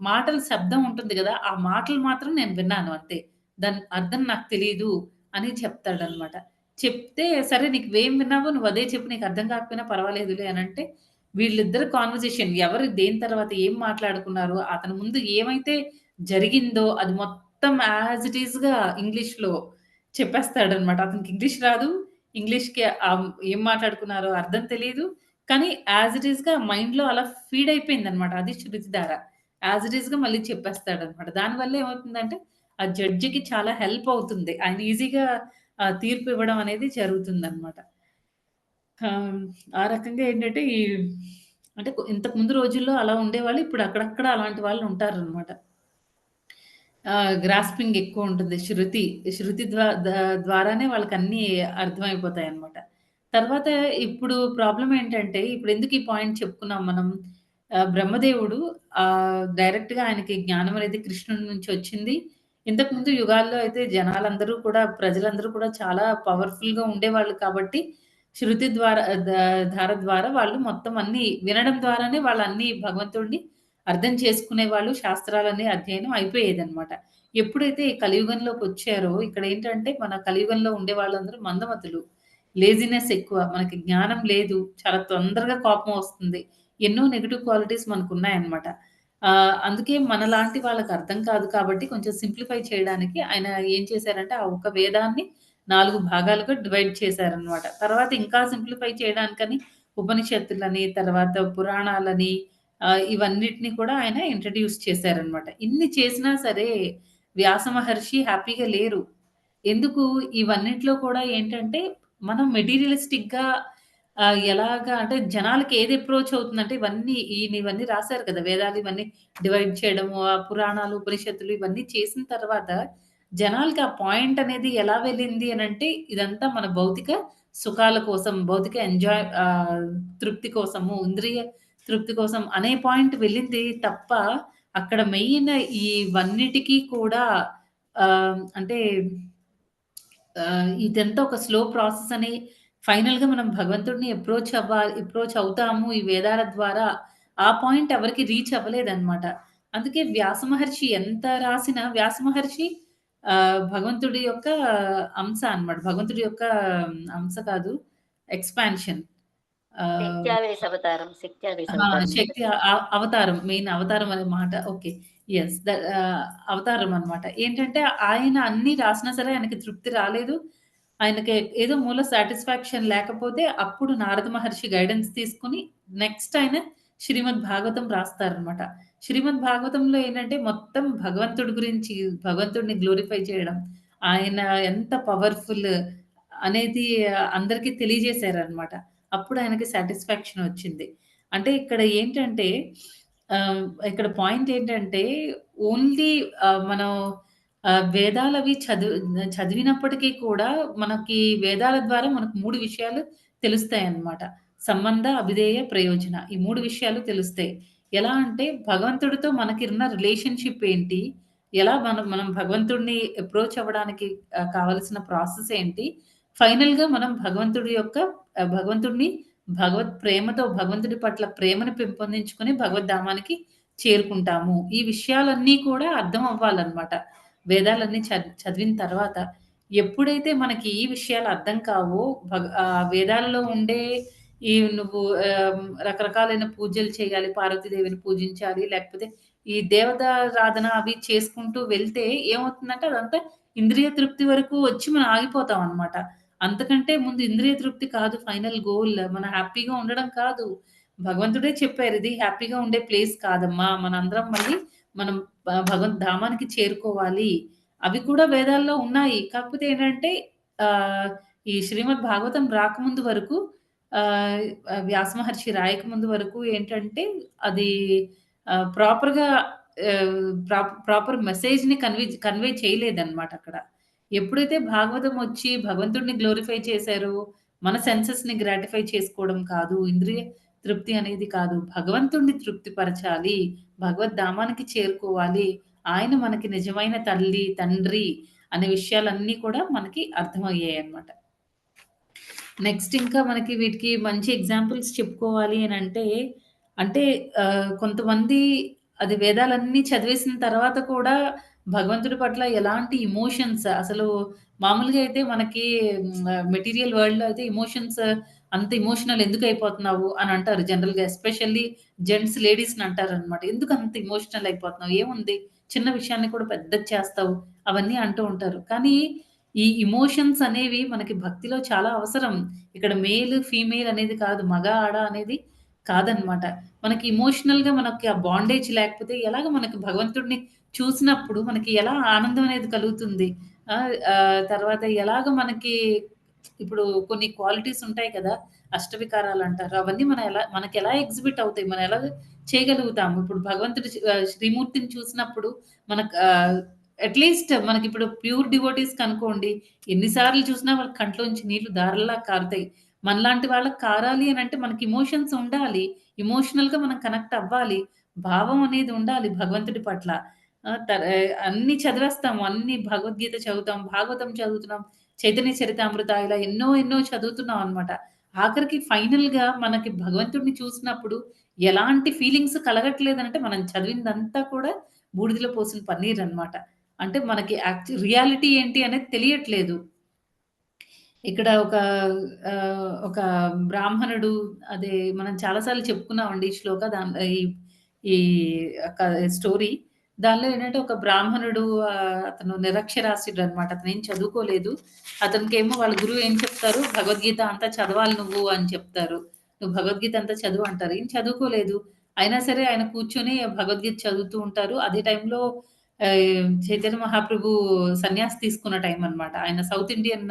మాటల శబ్దం ఉంటుంది గదా! ఆ మాటలు మాత్రం నేను విన్నాను అంతే. దాని అర్థం నాకు తెలీదు అని చెప్తాడనమాట. చెప్తే సరే నీకువేం విన్నావో నువ్వదే చెప్పు నీకర్థం కాకపోయినా పర్వాలేదులే అనంటే, వీళ్ళిద్దరి కాన్వర్జేషన్ ఎవరు దేని తర్వాత ఏం మాట్లాడుకున్నారో, అతని ముందు ఏమైతే జరిగిందో అది మొత్తం యాజ్ ఇట్ ఈస్‌గా ఇంగ్లీష్‌లో చెప్పేస్తాడనమాట. అతనికి ఇంగ్లీష్ రాదు. ఇంగ్లీష్‌కి ఏం మాట్లాడుకున్నారో అర్థం తెలీదు. కానీ యాజ్ ఇట్ ఈస్‌గా మైండ్‌లో అలా ఫీడ్ అయిపోయిందనమాట. అది శృతిధార. యాజ్ ఇట్ ఈస్‌గా మళ్ళీ చెప్పేస్తాడనమాట. దానివల్ల ఏమవుతుందంటే, ఆ జడ్జికి చాలా హెల్ప్ అవుతుంది. ఆయన ఈజీగా తీర్పు ఇవ్వడం అనేది జరుగుతుందనమాట. ఆ రకంగా ఏంటంటే, అంటే ఇంతకు ముందు రోజుల్లో అలా ఉండేవాళ్ళు. ఇప్పుడు అక్కడక్కడ అలాంటి వాళ్ళు ఉంటారనమాట. గ్రాస్పింగ్ ఎక్కువుంటుంది. శృతి ద్వారానే వాళ్ళకన్నీ అర్థమైపోతాయన్నమాట. తర్వాత ఇప్పుడు ప్రాబ్లమ్ ఏంటంటే, ఇప్పుడెందుకు ఈ పాయింట్ చెప్పుకున్నాం మనం. బ్రహ్మదేవుడు డైరెక్ట్‌గా ఆయనకి జ్ఞానం అనేది కృష్ణుడి నుంచి వచ్చింది. ఇంతకుముందు యుగాల్లో అయితే ప్రజలందరూ కూడా చాలా పవర్‌ఫుల్‌గా ఉండేవాళ్ళు కాబట్టి, శృతి ద్వారా ధార ద్వారా వాళ్ళు మొత్తం అన్నీ వినడం ద్వారానే వాళ్ళన్నీ భగవంతుడిని అర్థం చేసుకునేవాళ్ళు. శాస్త్రాలన్నీ అధ్యయనం అయిపోయేదనమాట. ఎప్పుడైతే ఈ కలియుగంలోకొచ్చారో ఇక్కడేంటంటే మన కలియుగంలో ఉండే వాళ్ళందరూ మందమతులు. లేజినెస్ ఎక్కువ. మనకి జ్ఞానం లేదు. చాలా తొందరగా కోపం వస్తుంది. ఎన్నో నెగెటివ్ క్వాలిటీస్ మనకున్నాయన్నమాట. అందుకే మనలాంటి వాళ్ళకి అర్థం కాదు కాబట్టి కొంచెం సింప్లిఫై చేయడానికి ఆయన ఏం చేశారంటే ఆ ఒక్క వేదాన్ని 4 భాగాలుగా డివైడ్ చేశారన్నమాట. తర్వాత ఇంకా సింప్లిఫై చేయడానికని ఉపనిషత్తులని, తర్వాత పురాణాలని ఇవన్నిటిని కూడా ఆయన ఇంట్రొడ్యూస్ చేశారనమాట. ఇన్ని చేసినా సరే వ్యాస మహర్షి హ్యాపీగా లేరు. ఎందుకు ఇవన్నిట్లో కూడా ఏంటంటే మనం మెటీరియలిస్టిక్‌గా ఎలాగా అంటే జనాలకి ఏది అప్రోచ్ అవుతుందంటే ఈయన ఇవన్నీ రాసారు కదా! వేదాలు ఇవన్నీ డివైడ్ చేయడము, ఆ పురాణాలు, ఉపనిషత్తులు ఇవన్నీ చేసిన తర్వాత జనాలకి ఆ పాయింట్ అనేది ఎలా వెళ్ళింది అనంటే ఇదంతా మన భౌతిక సుఖాల కోసం, భౌతిక తృప్తి కోసము, ఇంద్రియ తృప్తి కోసం అనే పాయింట్ వెళ్ళింది తప్ప, అక్కడ మెయిన్ ఇవన్నిటికి కూడా అంటే ఇదంతా ఒక స్లో ప్రాసెస్ అని ఫైనల్‌గా మనం భగవంతుడిని అప్రోచ్ అవుతాము ఈ వేదాల ద్వారా. ఆ పాయింట్ ఎవరికీ రీచ్ అవ్వలేదన్నమాట. అందుకే వ్యాస మహర్షి ఎంత రాసినా వ్యాస మహర్షి భగవంతుడి యొక్క అంశ అన్నమాట. భగవంతుడి యొక్క అంశ కాదు ఎక్స్‌పాన్షన్. ఆహ్ ఆ! శక్త్యావేశ అవతారం కదా! శక్తి అవతారం. మెయిన్ అవతారం అనే మాట ఓకే. యెస్. అవతారం అన్నమాట. ఏంటంటే ఆయన అన్నీ రాసినా సరే ఆయనకి తృప్తి రాలేదు. ఆయనకి ఏదో మూల సాటిస్ఫాక్షన్ లేకపోతే అప్పుడు నారద మహర్షి గైడెన్స్ తీసుకొని నెక్స్ట్ ఆయన శ్రీమద్ భాగవతం రాస్తారనమాట. శ్రీమద్ భాగవతంలో ఏంటంటే మొత్తం భగవంతుడి గురించి, భగవంతుడిని గ్లోరిఫై చేయడం, ఆయన ఎంత పవర్‌ఫుల్ అనేది అందరికి తెలియజేశారనమాట. అప్పుడు ఆయనకి సాటిస్ఫాక్షన్ వచ్చింది. అంటే ఇక్కడ ఏంటంటే ఇక్కడ పాయింట్ ఏంటంటే ఓన్లీ మనం వేదాలవి చదివినప్పటికీ కూడా మనకి వేదాల ద్వారా మనకు 3 విషయాలు తెలుస్తాయన్నమాట. సంబంధ, అభిధేయ, ప్రయోజన. ఈ 3 విషయాలు తెలుస్తాయి. ఎలా అంటే భగవంతుడితో మనకున్న రిలేషన్‌షిప్ ఏంటి? ఎలా మనం మనం భగవంతుడిని అప్రోచ్ అవ్వడానికి కావాల్సిన ప్రాసెస్ ఏంటి? ఫైనల్‌గా మనం భగవంతుడి యొక్క భగవంతుడిని భగవత్ ప్రేమతో భగవంతుడి పట్ల ప్రేమను పెంపొందించుకొని భగవద్ధామానికి చేరుకుంటాము. ఈ విషయాలన్నీ కూడా అర్థం అవ్వాలన్నమాట. వేదాలన్నీ చదివిన తర్వాత. ఎప్పుడైతే మనకి ఈ విషయాలు అర్థం కావో వేదాలలో ఉండే ఈ నువ్వు రకరకాలైన పూజలు చేయాలి, పార్వతీదేవిని పూజించాలి, లేకపోతే ఈ దేవతారాధన అవి చేసుకుంటూ వెళ్తే ఏమవుతుందంటే అదంతా ఇంద్రియ తృప్తి వరకు వచ్చి మనం ఆగిపోతామన్నమాట. అంతకంటే ముందు ఇంద్రియ తృప్తి కాదు ఫైనల్ గోల్. మనం హ్యాపీగా ఉండడం కాదు. భగవంతుడే చెప్పారు. ఇది హ్యాపీగా ఉండే ప్లేస్ కాదమ్మా. మనందరం మళ్ళీ మనం భగవద్ ధామానికి చేరుకోవాలి. అవి కూడా వేదాల్లో ఉన్నాయి. కాకపోతే ఏంటంటే ఆహ్, ఈ శ్రీమద్ భాగవతం రాకముందు వరకు ఆహ్, వ్యాస మహర్షి రాయకముందు వరకు ఏంటంటే అది ప్రాపర్‌గా ప్రాపర్ మెసేజ్‌ని కన్వే చేయలేదన్నమాట అక్కడ. ఎప్పుడైతే భాగవతం వచ్చి భగవంతుడిని గ్లోరిఫై చేశారో, మన సెన్సెస్‌ని గ్రాటిఫై చేసుకోవడం కాదు, ఇంద్రియ తృప్తి అనేది కాదు. భగవంతుడిని తృప్తిపరచాలి. భగవద్ధామానికి చేరుకోవాలి. ఆయన మనకి నిజమైన తల్లి, తండ్రి అనే విషయాలన్నీ కూడా మనకి అర్థమయ్యాయన్నమాట. నెక్స్ట్ ఇంకా మనకి వీటికి మంచి ఎగ్జాంపుల్స్ చెప్పుకోవాలి అనంటే, అంటే కొంతమంది అది వేదాలన్నీ చదివేసిన తర్వాత కూడా భగవంతుడి పట్ల ఎలాంటి ఎమోషన్స్ అసలు మామూలుగా అయితే మనకి మెటీరియల్ వరల్డ్‌లో అయితే ఎమోషన్స్ అంత ఎమోషనల్ ఎందుకయిపోతున్నావు అని అంటారు జనరల్‌గా. ఎస్పెషల్లీ జెంట్స్ లేడీస్‌ని అంటారనమాట. ఎందుకంత ఎమోషనల్ అయిపోతున్నావు? ఏముంది? చిన్న విషయాన్ని కూడా పెద్దది చేస్తావు. అవన్నీ అంటూ ఉంటారు. కానీ ఈ ఎమోషన్స్ అనేవి మనకి భక్తిలో చాలా అవసరం. ఇక్కడ మేల్, ఫీమేల్ అనేది కాదు. మగ, ఆడ అనేది కాదనమాట. మనకి ఎమోషనల్‌గా మనకి ఆ బాండేజ్ లేకపోతే ఎలాగ మనకి భగవంతుడిని చూసినప్పుడు మనకి ఎలా ఆనందం అనేది కలుగుతుంది. తర్వాత ఎలాగ మనకి ఇప్పుడు కొన్ని క్వాలిటీస్ ఉంటాయి కదా! అష్టవికారాలంటారు. అవన్నీ మనకెలా ఎగ్జిబిట్ అవుతాయి? మనం ఎలా చేయగలుగుతాము? ఇప్పుడు భగవంతుడి శ్రీమూర్తిని చూసినప్పుడు మనకు అట్‌లీస్ట్ మనకిప్పుడు ప్యూర్ డివోటీస్‌కనుకోండి, ఎన్ని సార్లు చూసినా వాళ్ళ కంట్లోంచి నీళ్లు ధారల్లా కారుతాయి. మనలాంటి వాళ్ళకి కారాలి అనంటే మనకి ఎమోషన్స్ ఉండాలి. ఎమోషనల్‌గా మనం కనెక్ట్ అవ్వాలి. భావం అనేది ఉండాలి భగవంతుడి పట్ల. అన్నీ చదివేస్తాము. అన్నీ భగవద్గీత చదువుతాం, భాగవతం చదువుతున్నాం, చైతన్య చరితామృత ఇలా ఎన్నో ఎన్నో చదువుతున్నాం అనమాట. ఆఖరికి ఫైనల్‌గా మనకి భగవంతుడిని చూసినప్పుడు ఎలాంటి ఫీలింగ్స్ కలగట్లేదనంటే మనం చదివిందంతా కూడా బూడిదలో పోసిన పన్నీరనమాట. అంటే మనకి రియాలిటీ ఏంటి అనేది తెలియట్లేదు. ఇక్కడ ఒక బ్రాహ్మణుడు అదే మనం చాలా సార్లు చెప్పుకున్నామండి ఈ శ్లోక ఈ ఈ ఒక స్టోరీ. దానిలో ఏంటంటే ఒక బ్రాహ్మణుడు అతను నిరక్షరాస్యుడనమాట. అతనేం చదువుకోలేదు. అతనికేమో వాళ్ళ గురువు ఏం చెప్తారు, "భగవద్గీత అంతా చదవాలి నువ్వు" అని చెప్తారు. "నువ్వు భగవద్గీత అంతా చదువు" అంటారు. ఈయన చదువుకోలేదు. అయినా సరే ఆయన కూర్చొని భగవద్గీత చదువుతూ ఉంటారు. అదే టైంలో చైతన్య మహాప్రభు సన్యాసి తీసుకున్న టైం అన్నమాట. ఆయన సౌత్ ఇండియన్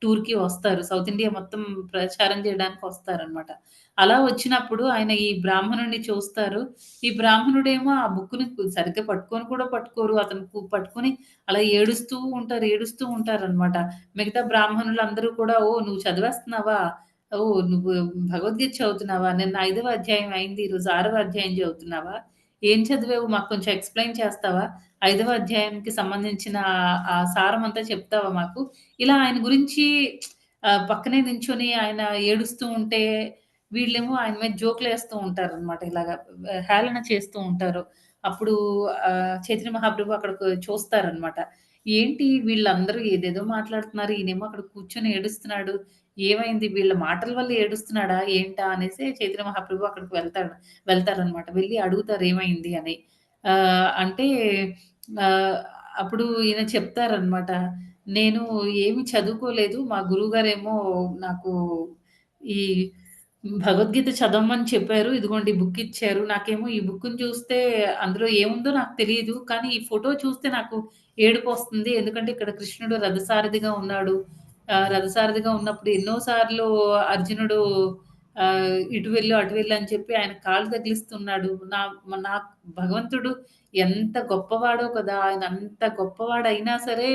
టూర్‌కి వస్తారు. సౌత్ ఇండియా మొత్తం ప్రచారం చేయడానికి వస్తారనమాట. అలా వచ్చినప్పుడు ఆయన ఈ బ్రాహ్మణుడిని చూస్తారు. ఈ బ్రాహ్మణుడేమో ఆ బుక్‌ని సరిగ్గా పట్టుకొని కూడా పట్టుకోరు. అతను పట్టుకొని అలా ఏడుస్తూ ఉంటారనమాట. మిగతా బ్రాహ్మణులందరూ కూడా "ఓహ్! నువ్వు చదివేస్తున్నావా? ఓహ్! నువ్వు భగవద్గీత చదువుతున్నావా? నిన్న 5వ అధ్యాయం అయింది. ఈరోజు 6వ అధ్యాయం చదువుతున్నావా?" "ఏం చదివావు? మాకు కొంచెం ఎక్స్‌ప్లెయిన్ చేస్తావా? ఐదవ అధ్యాయానికి సంబంధించిన ఆ సారం అంతా చెప్తావా మాకు?" ఇలా ఆయన గురించి పక్కనే నించొని ఆయన ఏడుస్తూ ఉంటే, వీళ్ళేమో ఆయన మీద జోకులేస్తూ ఉంటారనమాట. ఇలాగ హేళన చేస్తూ ఉంటారు. అప్పుడు చైతన్య మహాప్రభు అక్కడికి చూస్తారనమాట. ఏంటి వీళ్ళందరూ ఏదేదో మాట్లాడుతున్నారు. ఈయనేమో అక్కడ కూర్చొని ఏడుస్తున్నాడు. ఏమైంది? వీళ్ళ మాటల వల్ల ఏడుస్తున్నాడా? ఏంటా? అనేసి చైతన్య మహాప్రభు అక్కడికి వెళ్తారనమాట. వెళ్లి అడుగుతారు ఏమైంది అని. అంటే ఆహ్, అప్పుడు ఈయన చెప్తారనమాట. నేను ఏమి చదువుకోలేదు. మా గురువుగారేమో నాకు ఈ భగవద్గీత చదవమని చెప్పారు. ఇదిగోండి ఈ బుక్ ఇచ్చారు. నాకేమో ఈ బుక్‌ని చూస్తే అందులో ఏముందో నాకు తెలీదు. కానీ ఈ ఫోటో చూస్తే నాకు ఏడుపొస్తుంది. ఎందుకంటే ఇక్కడ కృష్ణుడు రథసారథిగా ఉన్నాడు. రథసారథిగా ఉన్నప్పుడు ఎన్నో సార్లు అర్జునుడు ఇటు వెళ్ళు, అటు వెళ్ళు అని చెప్పి ఆయన కాళ్ళు తగిలిస్తున్నాడు. నాకు భగవంతుడు ఎంత గొప్పవాడో కదా! ఆయన అంత గొప్పవాడయినా సరే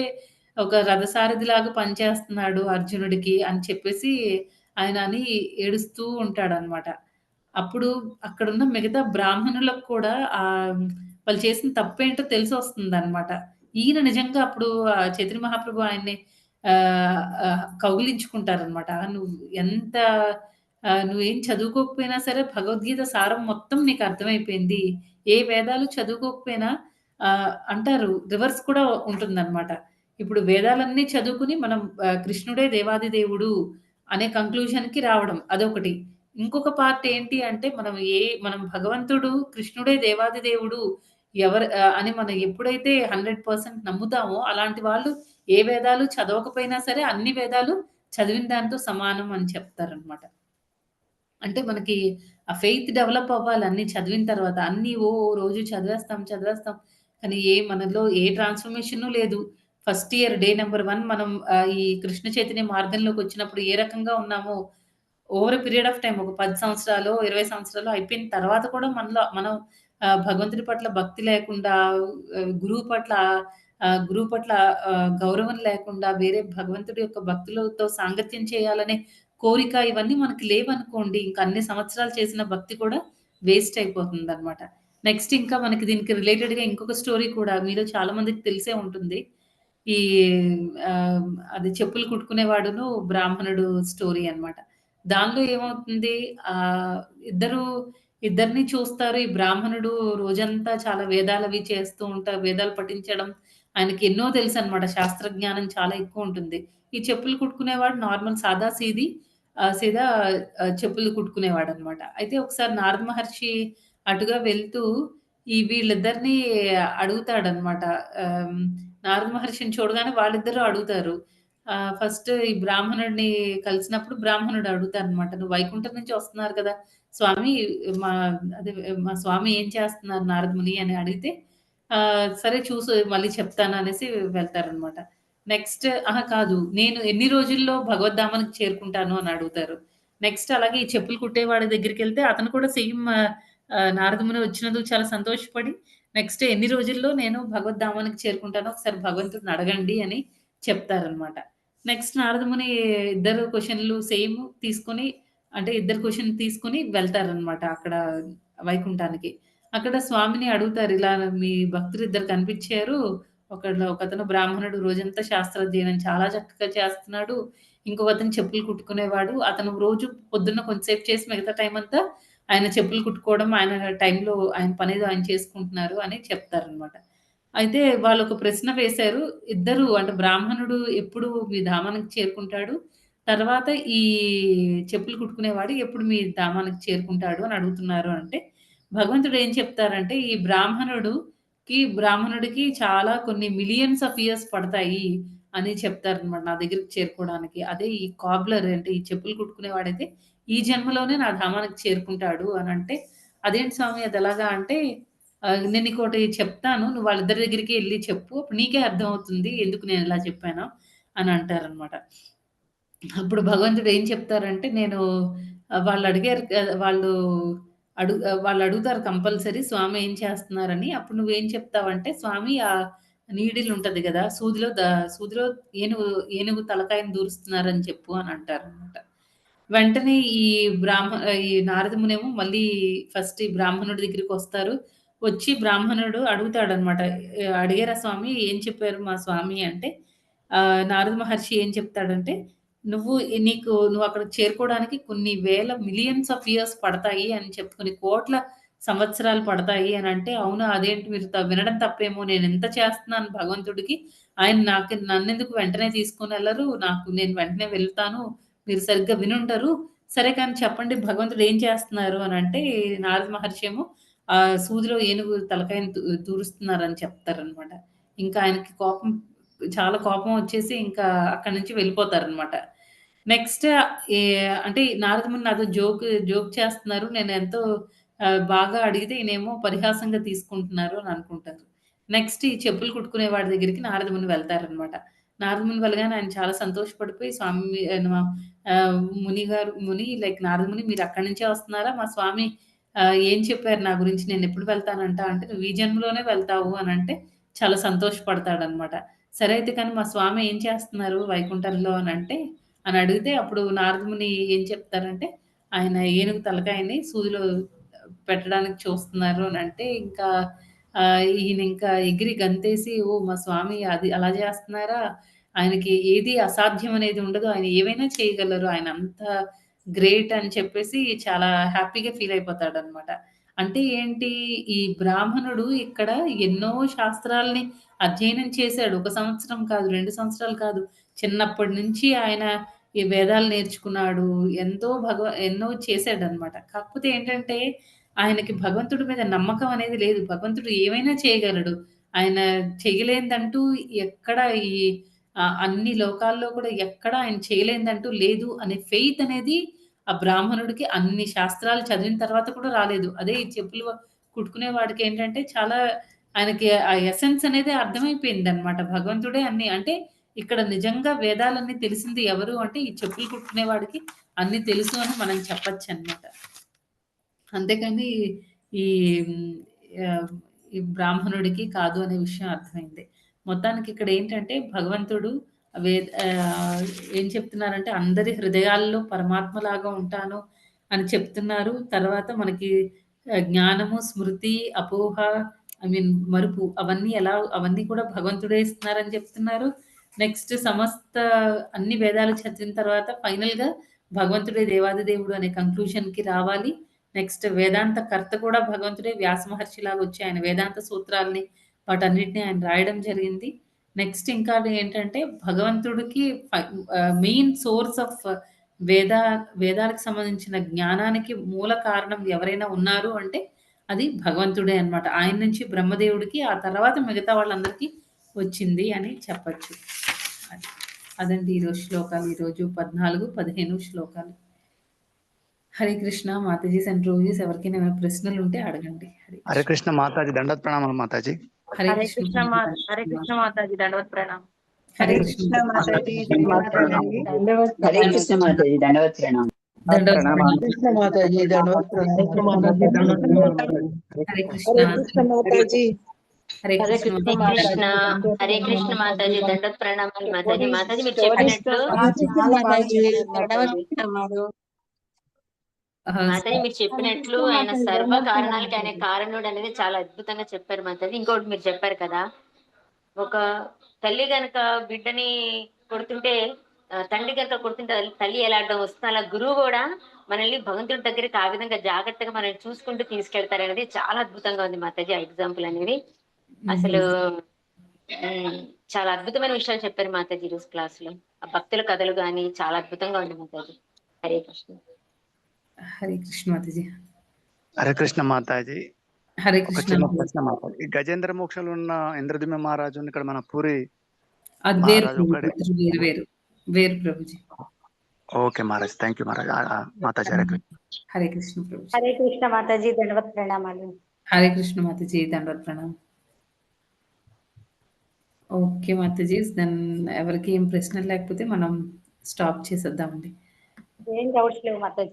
ఒక రథసారథిలాగా పనిచేస్తున్నాడు అర్జునుడికి అని చెప్పేసి ఆయన అని ఏడుస్తూ ఉంటాడనమాట. అప్పుడు అక్కడున్న మిగతా బ్రాహ్మణులకు కూడా వాళ్ళు చేసిన తప్పేంటో తెలిసొస్తుందనమాట. ఈయన నిజంగా అప్పుడు చైతన్య మహాప్రభు ఆయన్ని కౌగిలించుకుంటారనమాట. "నువ్వు ఎంత నువ్వేం చదువుకోకపోయినా సరే భగవద్గీత సారం మొత్తం నీకర్థమైపోయింది. ఏ వేదాలు చదువుకోకపోయినా" అంటారు రివర్స్ కూడా ఉంటుందనమాట. ఇప్పుడు వేదాలన్నీ చదువుకుని మనం కృష్ణుడే దేవాది దేవుడు అనే కంక్లూజన్‌కి రావడం అదొకటి. ఇంకొక పార్ట్ ఏంటి అంటే మనం భగవంతుడు కృష్ణుడే దేవాది దేవుడు అని మనం ఎప్పుడైతే 100% నమ్ముతామో అలాంటి వాళ్ళు ఏ వేదాలు చదవకపోయినా సరే అన్ని వేదాలు చదివిన దాంతో సమానం అని చెప్తారనమాట. అంటే మనకి ఆ ఫెయిత్ డెవలప్ అవ్వాలి అన్నీ చదివిన తర్వాత. అన్నీ రోజు చదివేస్తాం. కానీ మనలో ఏ ట్రాన్స్‌ఫర్మేషను లేదు. ఫస్ట్ ఇయర్ డే నంబర్ 1 మనం ఈ కృష్ణ చైతన్య మార్గంలోకొచ్చినప్పుడు ఏ రకంగా ఉన్నామో, over a period of time ఒక 10 సంవత్సరాలో, 20 సంవత్సరాలో అయిపోయిన తర్వాత కూడా మనం భగవంతుడి పట్ల భక్తి లేకుండా, గురువు పట్ల గౌరవం లేకుండా, వేరే భగవంతుడి యొక్క భక్తులతో సాంగత్యం చేయాలనే కోరిక ఇవన్నీ మనకి లేవనుకోండి, ఇంక అన్ని సంవత్సరాలు చేసిన భక్తి కూడా వేస్ట్ అయిపోతుందనమాట. నెక్స్ట్ ఇంకా మనకి దీనికి రిలేటెడ్‌గా ఇంకొక స్టోరీ కూడా మీలో చాలా మందికి తెలిసే ఉంటుంది. ఈ అది చెప్పులు కుట్టుకునేవాడును, బ్రాహ్మణుడు స్టోరీ అన్నమాట. దానిలో ఏమవుతుంది ఆహ్, ఇద్దరు ఇద్దరిని చూస్తారు. ఈ బ్రాహ్మణుడు రోజంతా చాలా వేదాలవి చేస్తూ ఉంటారు. వేదాలు పఠించడం ఆయనకి ఎన్నో తెలుసన్నమాట. శాస్త్ర జ్ఞానం చాలా ఎక్కువుంటుంది. ఈ చెప్పులు కుట్టుకునేవాడు నార్మల్ సీదా చెప్పులు కుట్టుకునేవాడన్నమాట. అయితే ఒకసారి నారద మహర్షి అటుగా వెళ్తూ వీళ్ళిద్దరిని అడుగుతాడన్నమాట. ఆహ్, నారద మహర్షిని చూడగానే వాళ్ళిద్దరూ అడుగుతారు. ఫస్ట్ ఈ బ్రాహ్మణుడిని కలిసినప్పుడు బ్రాహ్మణుడు అడుగుతారనమాట. "నువ్వు వైకుంఠం నుంచి వస్తున్నారు కదా! స్వామి మా అదే మా స్వామి ఏం చేస్తున్నారు నారద ముని" అని అడిగితే, సరే చూసు మళ్ళీ చెప్తాను అనేసి వెళ్తారనమాట. నెక్స్ట్ అహా! కాదు. నేను ఎన్ని రోజుల్లో భగవద్ధామానికి చేరుకుంటాను అని అడుగుతారు. నెక్స్ట్ అలాగే ఈ చెప్పులు కుట్టేవాడి దగ్గరికెళ్తే అతను కూడా సేమ్ నారద ముని వచ్చినందుకు చాలా సంతోషపడి నెక్స్ట్ ఎన్ని రోజుల్లో నేను భగవద్ధామానికి చేరుకుంటానో ఒకసారి భగవంతుడిని అడగండి అని చెప్తారనమాట. నెక్స్ట్ నారదముని ఇద్దరు క్వెషన్‌లు సేమ్ తీసుకొని అంటే ఇద్దరు క్వెషన్ తీసుకొని వెళ్తారనమాట అక్కడ వైకుంఠానికి. అక్కడ స్వామిని అడుగుతారు. ఇలా మీ భక్తులిద్దరు కనిపిచ్చారు. ఒకతను బ్రాహ్మణుడు రోజంతా శాస్త్రాధ్యయనం చాలా చక్కగా చేస్తున్నాడు. ఇంకొకతను చెప్పులు కుట్టుకునేవాడు. అతను రోజు పొద్దున్న కొంతసేపు చేసి మిగతా టైమంతా ఆయన చెప్పులు కుట్టుకోవడం, ఆయన టైంలో ఆయన పనేదో ఆయన చేసుకుంటున్నారు అని చెప్తారనమాట. అయితే వాళ్ళొక ప్రశ్న వేశారు. ఇద్దరు అంటే బ్రాహ్మణుడు ఎప్పుడు మీ ధామానికి చేరుకుంటాడు? తర్వాత ఈ చెప్పులు కుట్టుకునేవాడు ఎప్పుడు మీ ధామానికి చేరుకుంటాడు అని అడుగుతున్నారు అంటే, భగవంతుడు ఏం చెప్తారంటే, బ్రాహ్మణుడికి చాలా కొన్ని మిలియన్స్ ఆఫ్ ఇయర్స్ పడతాయి అని చెప్తారనమాట నా దగ్గరికి చేరుకోవడానికి. అదే ఈ కాబ్లర్ అంటే ఈ చెప్పులు కుట్టుకునేవాడైతే ఈ జన్మలోనే నా ధామానికి చేరుకుంటాడు అనంటే, అదేంటి స్వామి అదెలాగా అంటే నేను నీకోటి చెప్తాను. నువ్వు వాళ్ళిద్దరి దగ్గరికి ఎళ్లి చెప్పు. అప్పుడు నీకే అర్థమవుతుంది ఎందుకు నేనిలా చెప్పానో అని అంటారనమాట. అప్పుడు భగవంతుడు ఏం చెప్తారంటే, నేను వాళ్ళడిగారు వాళ్ళడుగుతారు కంపల్సరీ స్వామి ఏం చేస్తున్నారని. అప్పుడు నువ్వేం చెప్తావంటే, స్వామి నీడిల్ ఉంటది గదా! సూదిలో ఏనుగు ఏనుగు తలకాయని దూరుస్తున్నారని చెప్పు అని అంటారనమాట. వెంటనే ఈ నారద మునేమో మళ్ళీ ఫస్ట్ ఈ బ్రాహ్మణుడి దగ్గరికొస్తారు. వచ్చి బ్రాహ్మణుడు అడుగుతాడనమాట. "అడిగారా స్వామి ఏం చెప్పారు మా స్వామి" అంటే నారద మహర్షి ఏం చెప్తాడంటే, "నువ్వు అక్కడికి చేరుకోవడానికి కొన్ని వేల మిలియన్స్ ఆఫ్ ఇయర్స్ పడతాయి" అని కొన్ని కోట్ల సంవత్సరాలు పడతాయి అనంటే, "అవునా! అదేంటి మీరు వినడం తప్పేమో నేనెంత చేస్తున్నాను భగవంతుడికి, ఆయన నన్నెందుకు వెంటనే తీసుకొనెళ్లరు? నేను వెంటనే వెళ్తాను. మీరు సరిగ్గా వినుండరు. సరే కానీ చెప్పండి భగవంతుడు ఏం చేస్తున్నారు" అనంటే, నారద మహర్షి ఏమో సూదిలో ఏనుగు తలకాయని దూరుస్తున్నారని చెప్తారనమాట. ఇంకా ఆయనకి చాలా కోపం వచ్చేసి ఇంకా అక్కడి నుంచి వెళ్ళిపోతారనమాట. నెక్స్ట్ ఏ అంటే నారదముని నాతో జోక్ చేస్తున్నారు. నేనెంతో బాగా అడిగితే ఈయనేమో పరిహాసంగా తీసుకుంటున్నారు అని అనుకుంటారు. నెక్స్ట్ ఈ చెప్పులు కుట్టుకునే వాడి దగ్గరికి నారదముని వెళ్తారనమాట. నారదముని వెళ్ళగానే ఆయన చాలా సంతోషపడిపోయి స్వామి ముని లైక్ నారదముని మీరక్కడి నుంచే వస్తున్నారా? మా స్వామి ఏం చెప్పారు నా గురించి నేనెప్పుడు వెళ్తానంట అంటే, "నువ్వు ఈ జన్మలోనే వెళ్తావు" అనంటే చాలా సంతోషపడతాడనమాట. సరే అయితే కానీ మా స్వామి ఏం చేస్తున్నారు వైకుంఠంలో అని అడిగితే అప్పుడు నారదముని ఏం చెప్తారంటే, ఆయన ఏనుగు తలకాయని సూదిలో పెట్టడానికి చూస్తున్నారు అనంటే, ఇంకా ఈయన ఇంకా ఎగిరి గంతేసి, "ఓహ్! మా స్వామి అది అలా చేస్తున్నారా? ఆయనకి ఏది అసాధ్యం అనేది ఉండదు. ఆయన ఏవైనా చేయగలరు. ఆయన అంత గ్రేట్" అని చెప్పేసి చాలా హ్యాపీగా ఫీల్ అయిపోతాడనమాట. అంటే ఏంటి, ఈ బ్రాహ్మణుడు ఇక్కడ ఎన్నో శాస్త్రాల్ని అధ్యయనం చేశాడు. 1 సంవత్సరం కాదు, 2 సంవత్సరాలు కాదు. చిన్నప్పటి నుంచి ఆయన ఈ వేదాలు నేర్చుకున్నాడు. ఎన్నో చేశాడనమాట. కాకపోతే ఏంటంటే, ఆయనకి భగవంతుడి మీద నమ్మకం అనేది లేదు. భగవంతుడు ఏమైనా చేయగలడు. ఆయన చేయలేనిదంటూ ఎక్కడ ఈ అన్ని లోకాల్లో కూడా ఎక్కడ ఆయన చేయలేనిదంటూ లేదు అనే ఫెయిత్ అనేది ఆ బ్రాహ్మణుడికి అన్ని శాస్త్రాలు చదివిన తర్వాత కూడా రాలేదు. అదే ఈ చెప్పులు కుట్టుకునే వాడికేంటంటే చాలా ఆయనకి ఆ ఎసెన్స్ అనేది అర్థమైపోయిందనమాట. భగవంతుడే అన్నీ అంటే ఇక్కడ నిజంగా వేదాలన్నీ తెలిసింది ఎవరు అంటే ఈ చెప్పులు కుట్టుకునే వాడికి అన్నీ తెలుసు అని మనం చెప్పొచ్చనమాట. అంతేకాని ఈ హ్మ్, ఆహ్, ఈ బ్రాహ్మణుడికి కాదు అనే విషయం అర్థమైంది. మొత్తానికి ఇక్కడేంటంటే భగవంతుడు వేద్ ఏం చెప్తున్నారంటే అందరి హృదయాల్లో పరమాత్మలాగా ఉంటాను అని చెప్తున్నారు. తర్వాత మనకి జ్ఞానము, స్మృతి, అపోహ మరుపు అవన్నీ కూడా భగవంతుడే ఇస్తున్నారని చెప్తున్నారు. నెక్స్ట్ అన్ని వేదాలు చదివిన తర్వాత ఫైనల్‌గా భగవంతుడే దేవాది దేవుడు అనే కంక్లూజన్‌కి రావాలి. నెక్స్ట్ వేదాంత కర్త కూడా భగవంతుడే వ్యాస మహర్షిలాగా వచ్చి ఆయన వేదాంత సూత్రాల్ని వాటన్నిటిని ఆయన రాయడం జరిగింది. నెక్స్ట్ ఇంకా ఏంటంటే భగవంతుడికి మెయిన్ సోర్స్ ఆఫ్ వేద వేదాలకు సంబంధించిన జ్ఞానానికి మూల కారణం ఎవరైనా ఉన్నారు అంటే అది భగవంతుడే అన్నమాట. ఆయన నుంచి బ్రహ్మదేవుడికి ఆ తర్వాత మిగతా వాళ్ళందరికీ వచ్చింది అని చెప్పొచ్చు. అది. అదండి ఈరోజు శ్లోకాలు. ఈరోజు 14, 15 శ్లోకాలు. హరే కృష్ణ మాతాజీస్ అండ్ రోజీస్ ఎవరికైనా ఏమైనా ప్రశ్నలుంటే అడగండి. హరే కృష్ణ మాతాజీ దండోత్ ప్రణామాలు మాతాజీ. హరే హరే కృష్ణ కృష్ణ హరే కృష్ణ మాతాజీ దండవత్ ప్రణామం. హరే హరే కృష్ణ కృష్ణ మాతాజీ ధన్యవాదాలండి. హరే కృష్ణ మాతాజీ దండవత్ ప్రణామం. దండోత్ హరే కృష్ణ మాతాజీ ధన్యవాద హరే హరే కృష్ణ మాతాజీ. హరే హరే కృష్ణ కృష్ణ కృష్ణ హరే కృష్ణ మాతాజీ దండవత్ ప్రణామాలు మాతాజీ. మాతాజీ మీరు స్టోరీస్ చెప్పినట్లు మాతాజీ ధన్యవాద ప్రణామాలు. మాతాజీ మీరు చెప్పినట్లు ఆయన సర్వ కారణాలకి ఆయన కారణుడు అనేది చాలా అద్భుతంగా చెప్పారు మాతాజీ. ఇంకోటి మీరు చెప్పారు కదా, ఒక తల్లి గనక బిడ్డని కొడుతుంటే తండ్రి గనక కొడుతుంటే తల్లి ఎలా అడ్డం వస్తుంది, అలా గురువు కూడా మనల్ని భగవంతుడి దగ్గరికి ఆ విధంగా జాగ్రత్తగా మనల్ని చూసుకుంటూ తీసుకెళ్తారు అనేది చాలా అద్భుతంగా ఉంది మాతాజీ. ఆ ఎగ్జాంపుల్ అనేది అసలు చాలా అద్భుతమైన విషయాలు చెప్పారు మాతాజీ ఈరోజు క్లాస్ లో. ఆ భక్తుల కథలు గాని చాలా అద్భుతంగా ఉంది మాతాజీ. హరే కృష్ణ. హరే కృష్ణ మాతాజీ. హరే కృష్ణ మాతాజీ. హరే ఒక కృష్ణ చిన్న ప్రశ్న మాతాజీ. ఈ గజేంద్ర మోక్షంలో ఉన్న ఇంద్రద్యుమ్న మహారాజు ఇక్కడ మన పూరి అది వేరు మహారాజు ఒక్కడే. వేరు Prabhuji. Okay Maharaj, thank you Maharaj. Mataji Hare Krishna. Hare Krishna Prabhuji. Hare Krishna Mataji దండవత్ ప్రణామాలు. హరే కృష్ణ మాతాజీ దండవత్ ప్రణామం. ఓకే మాతాజీస్, దెన్ ఎవరికి ఏం ప్రశ్నలు లేకపోతే మనం స్టాప్ చేసేద్దామండి. ఏం డౌట్స్ లేవు మాతాజీ.